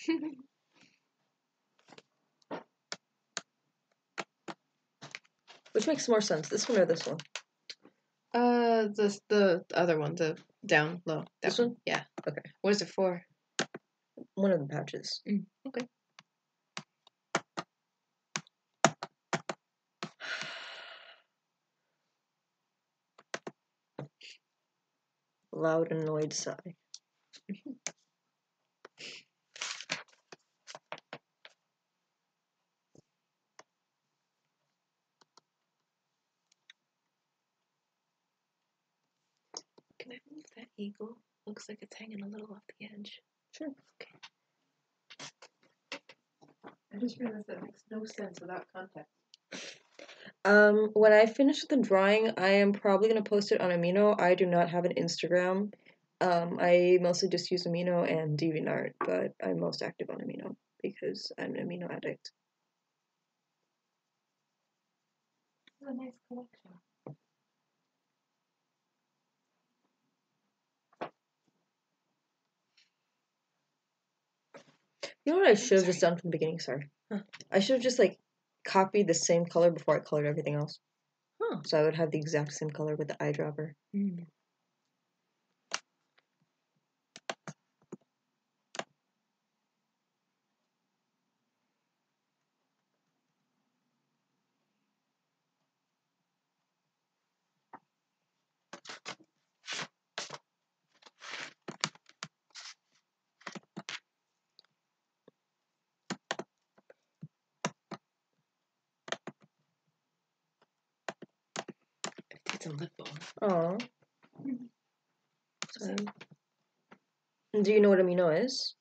Which makes more sense, this one or this one? The other one, the down low. That This one? Yeah. Okay. What is it for? One of the pouches. Okay. Loud annoyed sigh. Can I move that eagle? Looks like it's hanging a little off the edge. Sure. Okay. I just realized that makes no sense without context. When I finish the drawing, I am probably gonna post it on Amino. I do not have an Instagram. I mostly just use Amino and DeviantArt, but I'm most active on Amino because I'm an Amino addict. It's a nice collection. You know what I should have just done from the beginning? Sorry. Huh. I should have just like copied the same color before I colored everything else. Huh. So I would have the exact same color with the eyedropper. Get some lip balm. Aw. Sorry. Do you know what amino is?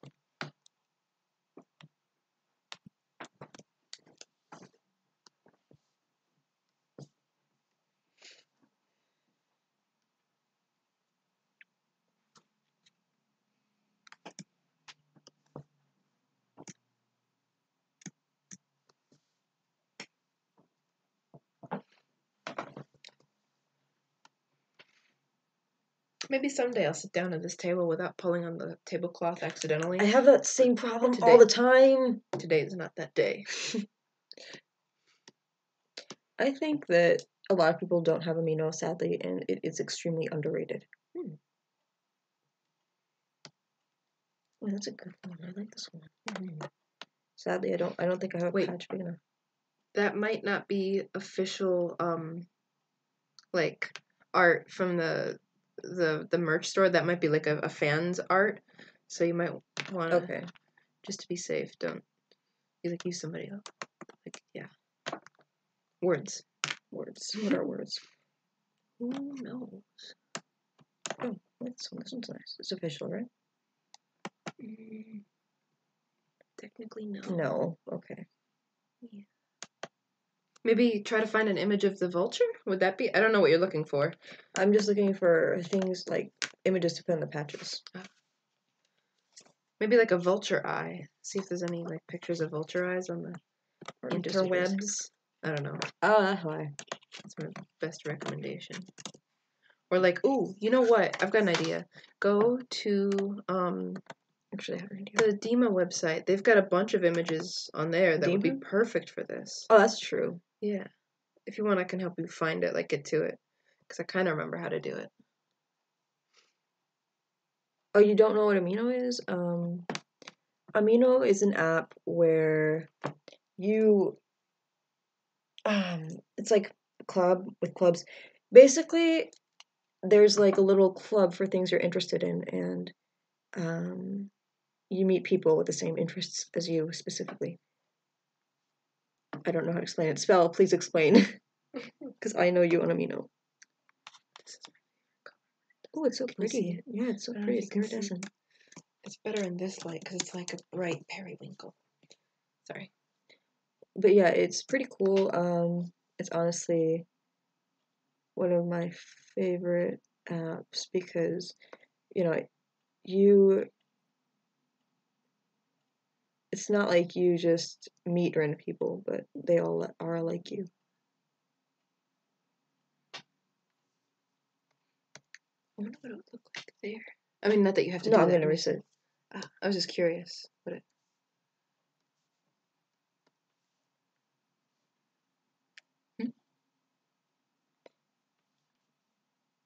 Maybe someday I'll sit down at this table without pulling on the tablecloth accidentally. I have that same problem Today. all the time. Today is not that day. I think that a lot of people don't have amino, sadly, and it is extremely underrated. Oh, that's a good one. I like this one. Sadly, I don't think I have a Wait. patch big enough. That might not be official, like art from the merch store. That might be like a fan's art. So you might want to, Okay. just to be safe, don't use somebody else. Like, yeah. Words. What are words? Who knows? Oh, this one's nice. It's official, right? Technically, no. No. Okay. Yeah. Maybe try to find an image of the vulture? Would that be? I don't know what you're looking for. I'm just looking for things like images to put in the patches. Maybe like a vulture eye. See if there's any like pictures of vulture eyes on the Or just a interwebs. I don't know. Oh, that's why. That's my best recommendation. Or like, ooh, you know what? I've got an idea. Go to Actually, I have an idea. the Dima website. They've got a bunch of images on there that would be Dima? perfect for this. Oh, that's true. Yeah. If you want, I can help you find it, like get to it. Because I kind of remember how to do it. Oh, you don't know what Amino is? Amino is an app where you it's like a club with clubs. Basically, there's like a little club for things you're interested in, and you meet people with the same interests as you specifically. I don't know how to explain it. Spell, please explain. Because I know you on Amino. Oh, it's so pretty. Yeah, it's so I don't know pretty. if It's you can see. iridescent. It's better in this light because it's like a bright periwinkle. Sorry. But yeah, it's pretty cool. It's honestly one of my favorite apps because, it's not like you just meet random people, but they all are like you. I wonder what it would look like there. I mean, not that you have to No, do I'm that. gonna reset. I was just curious. What it...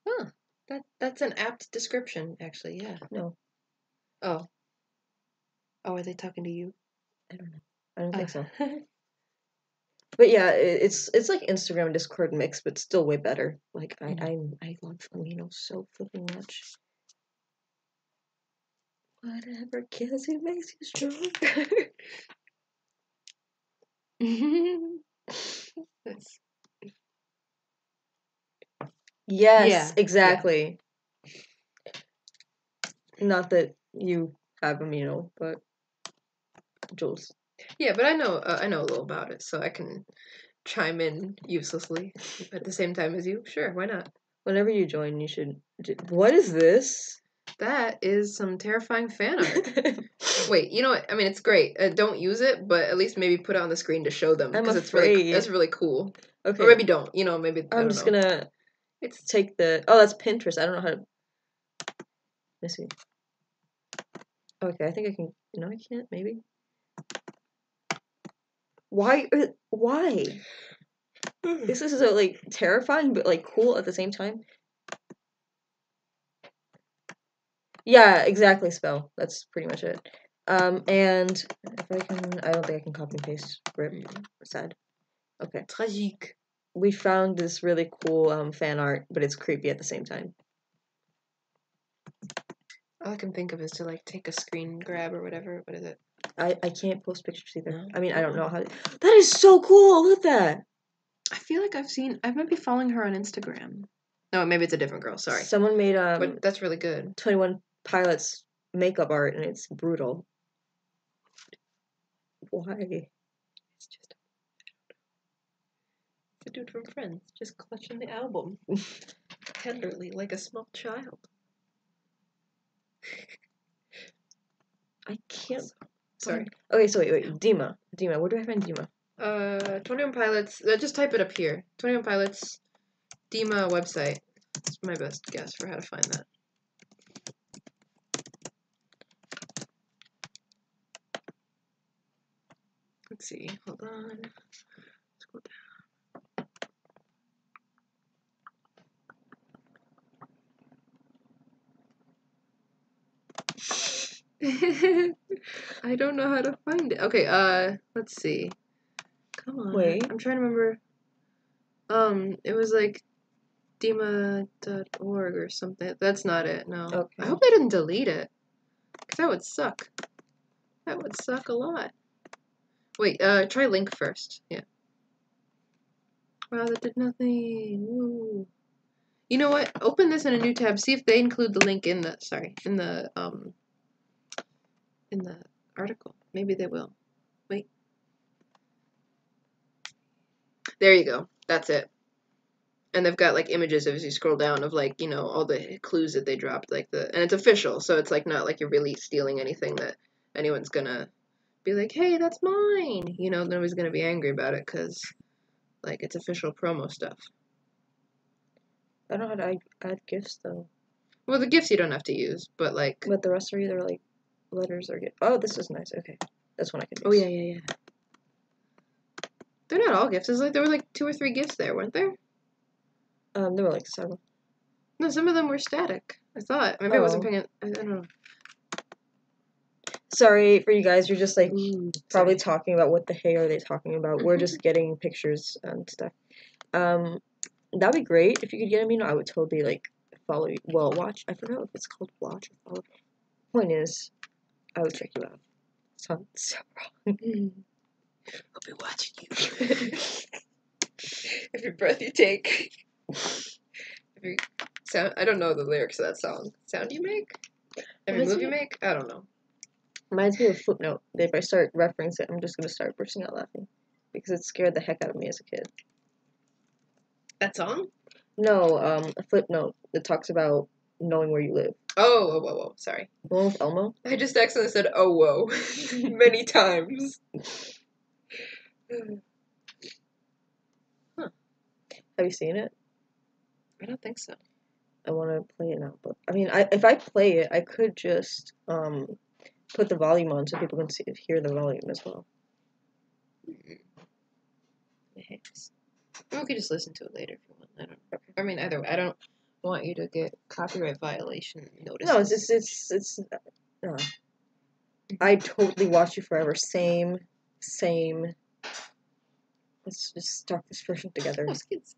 Huh. That's an apt description, actually, yeah. No, Oh. Oh, are they talking to you? I don't know. I don't think so. But yeah, it's like Instagram and Discord mix, but still way better. Like I love Amino so flipping much. Whatever kills you makes you stronger. That's... Yes, Yeah, exactly. Not that you have Amino, but Jules. Yeah, but I know a little about it, so I can chime in uselessly at the same time as you. Sure, why not? Whenever you join, you should. What is this? That is some terrifying fan art. Wait, you know what? I mean, it's great. Don't use it, but at least maybe put it on the screen to show them because it's really cool. Okay. Or maybe don't. Maybe I'm just gonna It's take the. Oh, that's Pinterest. I don't know how to. Let's see. Okay, I think I can. No, I can't. Maybe. Why? Why? This is like terrifying, but like cool at the same time. Yeah, exactly. Spell. That's pretty much it. And if I can, I don't think I can copy and paste. Rip. Sad. Okay. tragique. We found this really cool fan art, but it's creepy at the same time. All I can think of is to like take a screen grab or whatever. What is it? I can't post pictures either. No? I mean, I don't know how. That is so cool. Look at that. I feel like I might be following her on Instagram. No, maybe it's a different girl. Sorry. Someone made But that's really good. 21 Pilots makeup art, and it's brutal. Why? It's just the dude from Friends just clutching the album tenderly like a small child. I can't. Sorry. Okay, so wait. Dima. Where do I find Dima? 21 Pilots. Just type it up here. 21 Pilots, Dima website. That's my best guess for how to find that. Let's see. Hold on. Let's go down. I don't know how to find it. Okay, let's see. Come on. Wait. I'm trying to remember. It was like Dima.org or something. That's not it, no. Okay. I hope they didn't delete it. Because that would suck. That would suck a lot. Wait, try link first. Yeah. Wow, that did nothing. Woo. You know what? Open this in a new tab. See if they include the link in the in the article. Maybe they will. Wait. There you go. That's it. And they've got like images as you scroll down of like, you know, all the clues that they dropped, like and it's official, so it's like not like you're really stealing anything that anyone's gonna be like, hey, that's mine. You know, nobody's gonna be angry about it because like it's official promo stuff. I don't know how to add gifts though. Well, the gifts you don't have to use, but like. But the rest are either like letters or gifts. Oh, this is nice. Okay, this one I can use. Oh yeah. They're not all gifts. It's like there were like 2 or 3 gifts there, weren't there? There were like several. No, some of them were static. I thought maybe I wasn't paying. I don't know. Sorry for you guys. You're just like probably Sorry. talking about what the hey are they talking about. We're just getting pictures and stuff. That'd be great if you could get them. You know, I would totally like follow you. Well, watch. I forgot if it's called watch or follow. Point is, I would check you out. Sounds so wrong. I'll be watching you. Every breath you take. Every sound. I don't know the lyrics of that song. Sound you make. Every move you make. I don't know. Reminds me of Footnote. If I start referencing it, I'm just gonna start bursting out laughing because it scared the heck out of me as a kid. That song? No, a Footnote that talks about knowing where you live. Oh, sorry. The one with Elmo? I just accidentally said "oh whoa" many times. Huh. Have you seen it? I don't think so. I want to play it now, but I mean, if I play it, I could just put the volume on so people can hear the volume as well. Thanks. Or we could just listen to it later if you want. I don't know. I mean, either way, I don't want you to get copyright violation notices. No, it's I totally watch you forever. Same. Let's just start this version together. Oh, Skids.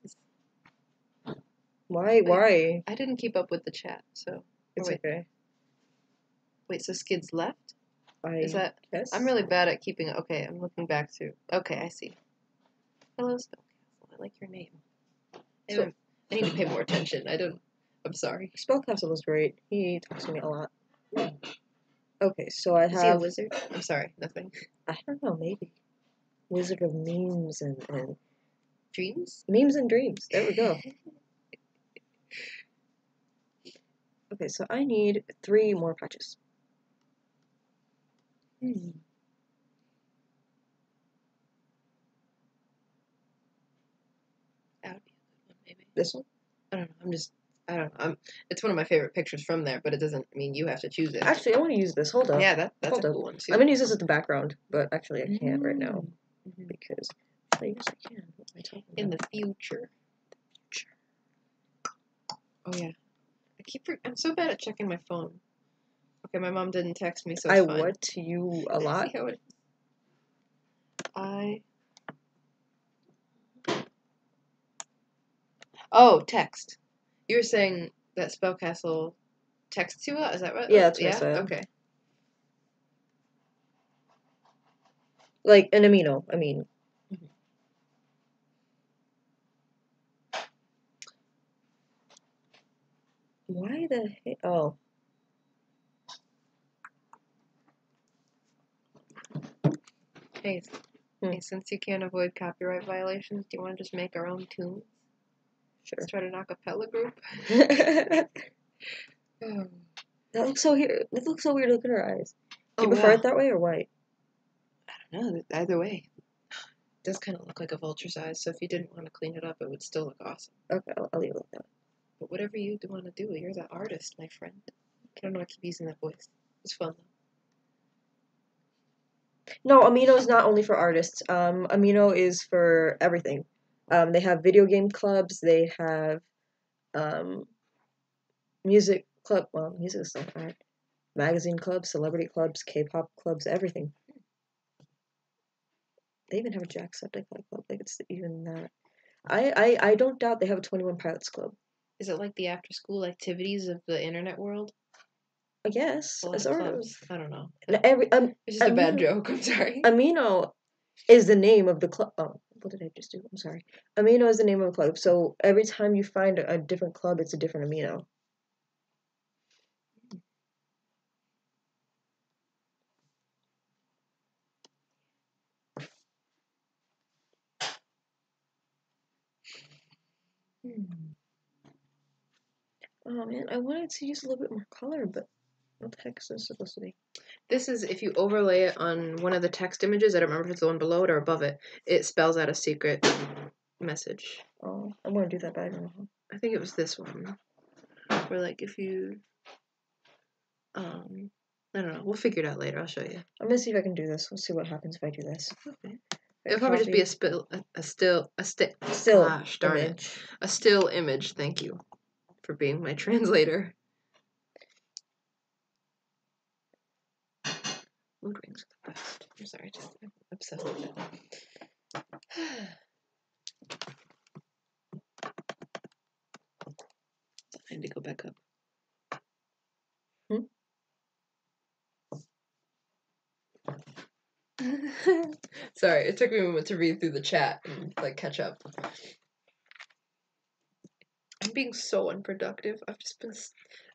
Why? I didn't keep up with the chat, so. It's okay. Wait, so Skids left? Is that? Yes. I'm really bad at keeping. Okay, I'm looking back to. Okay, I see. Hello, Spellcastle. I like your name. I need to pay more attention. I'm sorry. Spellcastle was great. He talks to me a lot. Okay, so I have. Is he a wizard? I'm sorry, nothing. I don't know, maybe. Wizard of memes and Dreams? Memes and dreams. There we go. Okay, so I need 3 more patches. That would be a good one, maybe. This one? I don't know. I don't know. It's one of my favorite pictures from there, but it doesn't mean you have to choose it. Actually, I want to use this. Hold up. Yeah, that's Hold a up. cool one too. I'm going to use this as the background, but actually I can't right now. Mm-hmm. Because I guess I can. What am I talking about? In the future. Oh yeah. I'm so bad at checking my phone. Okay, my mom didn't text me, so it's fine. I what to you a lot? See how it is. Oh, text. You were saying that Spellcastle texts you out? Is that right? Yeah, that's what I said. Okay. Like an amino, I mean. Why the heck? Oh. Hey, hey, since you can't avoid copyright violations, do you want to just make our own tunes? Sure. Let's try an acapella group. That Oh, looks so weird. It looks so weird. Look at her eyes. Do you Oh, prefer wow. it that way or white? I don't know. Either way, it does kind of look like a vulture's eyes. So if you didn't want to clean it up, it would still look awesome. Okay, I'll leave it like that. But whatever you want to do, you're the artist, my friend. I don't know. I keep using that voice. It's fun though. No, Amino is not only for artists. Amino is for everything. They have video game clubs. They have music club. Well, music is not art. Magazine clubs, celebrity clubs, K-pop clubs, everything. They even have a Jacksepticeye club. Like it's even that. I don't doubt they have a 21 Pilots club. Is it like the after-school activities of the internet world? I guess. A lot of Sort of. clubs. I don't know. It's It's just a bad joke. I'm sorry. Amino is the name of the club. Oh, what did I just do? I'm sorry. Amino is the name of the club. So every time you find a different club, it's a different amino. Oh man, I wanted to use a little bit more color, but what the heck is this supposed to be? This is if you overlay it on one of the text images. I don't remember if it's the one below it or above it. It spells out a secret message. Oh, I want to do that, but I don't know how. I think it was this one. Where like if you I don't know. We'll figure it out later. I'll show you. I'm gonna see if I can do this. We'll see what happens if I do this. Okay. It'll probably just be a still Gosh, darn image. it. A still image. Thank you for being my translator. Mood rings are the best. I'm sorry, just I'm obsessed with that. I need to go back up. Sorry, it took me a moment to read through the chat and like catch up. I'm being so unproductive. I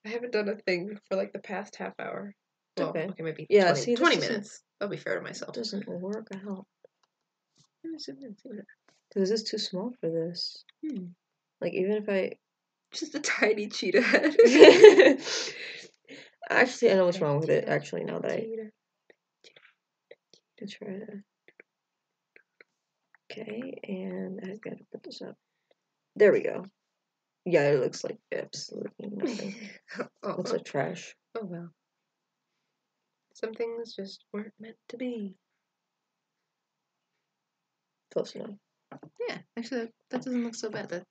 haven't done a thing for like the past half hour. Well, okay, maybe Yeah, 20, see, 20 minutes. I'll be fair to myself. It doesn't work out. Let me zoom in, see what Because this is too small for this. Like, even if I... Just a tiny cheetah head. Actually, I know what's wrong with it, actually, now that I... Let's try to... Okay, and I've got to put this up. There we go. Yeah, it looks like absolutely nothing. Looks like trash. Oh, well. Some things just weren't meant to be. Close enough. Yeah, actually, that doesn't look so bad.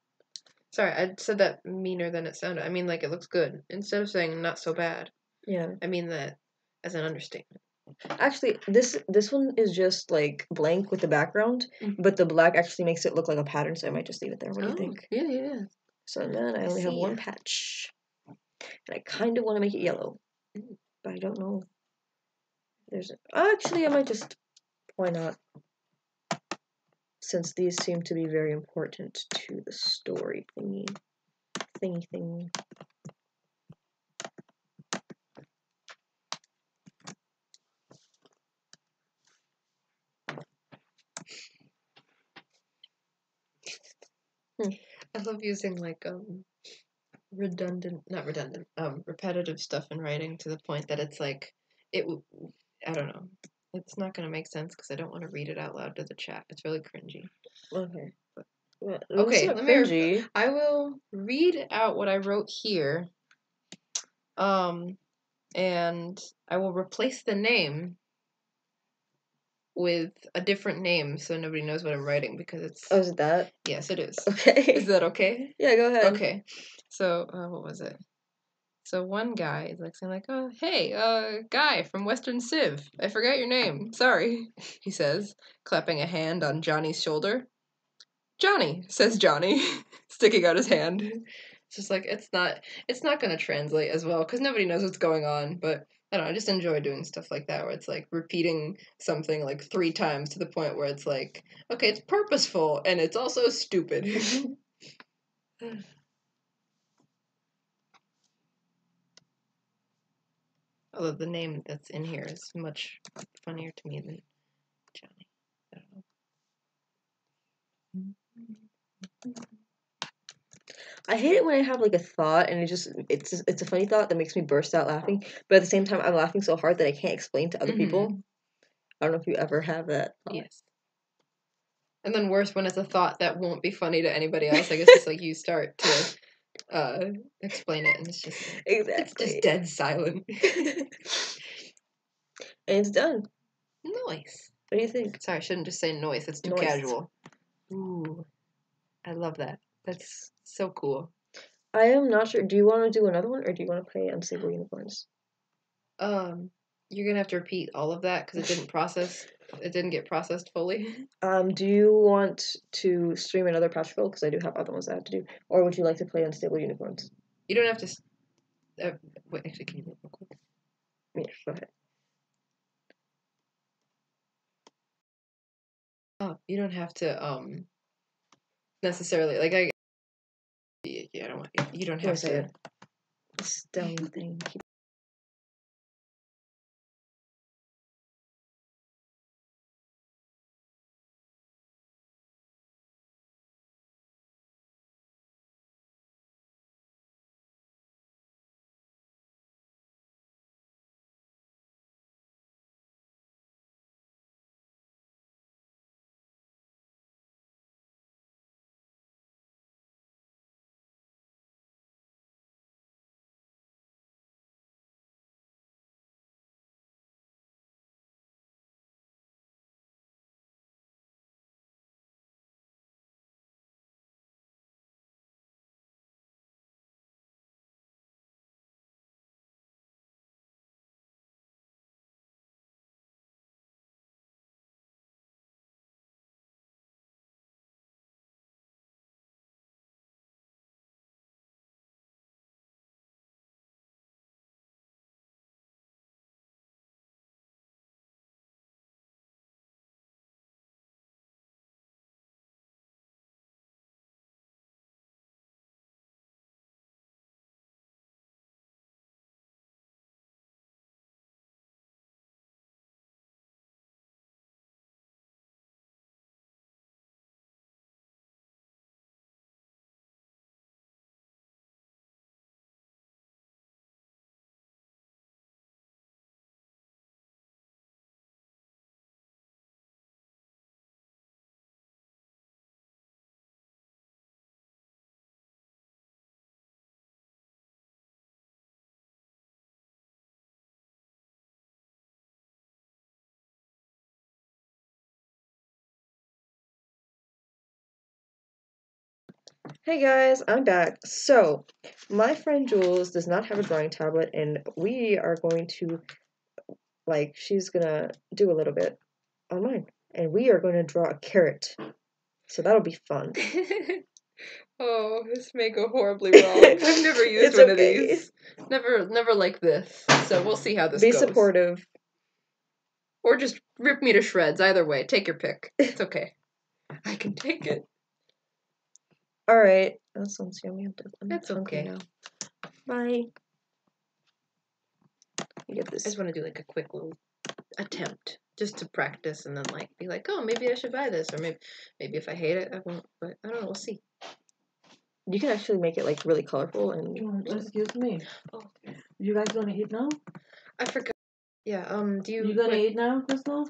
Sorry, I said that meaner than it sounded. I mean, like, it looks good. Instead of saying not so bad. Yeah. I mean that as an understatement. Actually, this one is just, like, blank with the background, but the black actually makes it look like a pattern, so I might just leave it there. What do you think? Yeah. So then I only have one patch. And I kind of want to make it yellow. But I don't know. Actually, I might just... Why not? Since these seem to be very important to the story thingy. I love using like repetitive stuff in writing to the point that it's like I don't know. It's not gonna make sense because I don't want to read it out loud to the chat. It's really cringy. Okay. Well, Okay, cringy. I will read out what I wrote here. And I will replace the name with a different name so nobody knows what I'm writing because it's... Oh, is it that? Yes, it is. Okay. Is that okay? Yeah, go ahead. Okay. So, what was it? So one guy is like saying like, "Oh, hey, guy from Western Civ. I forgot your name. Sorry," he says, clapping a hand on Johnny's shoulder. "Johnny," says Johnny, sticking out his hand. It's just like it's not gonna translate as well because nobody knows what's going on. But I don't know. I just enjoy doing stuff like that where it's like repeating something like 3 times to the point where it's like, okay, it's purposeful and it's also stupid. Although the name that's in here is much funnier to me than Johnny. I don't know. I hate it when I have like a thought and it's a funny thought that makes me burst out laughing, but at the same time I'm laughing so hard that I can't explain to other people. I don't know if you ever have that thought. Yes. And then worse when it's a thought that won't be funny to anybody else. I guess it's like you start to explain it and it's just Exactly. it's just dead silent. And it's done. Noise. What do you think? Sorry, I shouldn't just say noise. That's too Noise. casual. Ooh. I love that. That's so cool. I am not sure. Do you want to do another one or do you want to play Unstable Unicorns? You're gonna have to repeat all of that because it didn't get processed fully. Do you want to stream another Patrol? Because I do have other ones I have to do. Or would you like to play Unstable Unicorns? You don't have to. Wait, actually, can you look real quick? Yeah, go ahead. Oh, you don't have to necessarily like I don't want you don't have to. This dumb thing. Hey guys, I'm back. So, my friend Jules does not have a drawing tablet, and we are going to, she's gonna do a little bit on mine. And we are going to draw a carrot. So that'll be fun. Oh, this may go horribly wrong. I've never used It's one okay. of these. Never like this. So we'll see how this Be goes. supportive. Or just rip me to shreds. Either way, take your pick. It's okay. I can take it. Alright. That sounds yummy. That's hungry okay. now. Bye. You get I this. just want to do like a quick little attempt. Just to practice and then like be like, oh, maybe I should buy this. Or maybe if I hate it, I won't. But I don't know. We'll see. You can actually make it really colorful and. Excuse me. Oh, You guys gonna eat now? I forgot. Yeah. Do you? You gonna eat now, Crystal?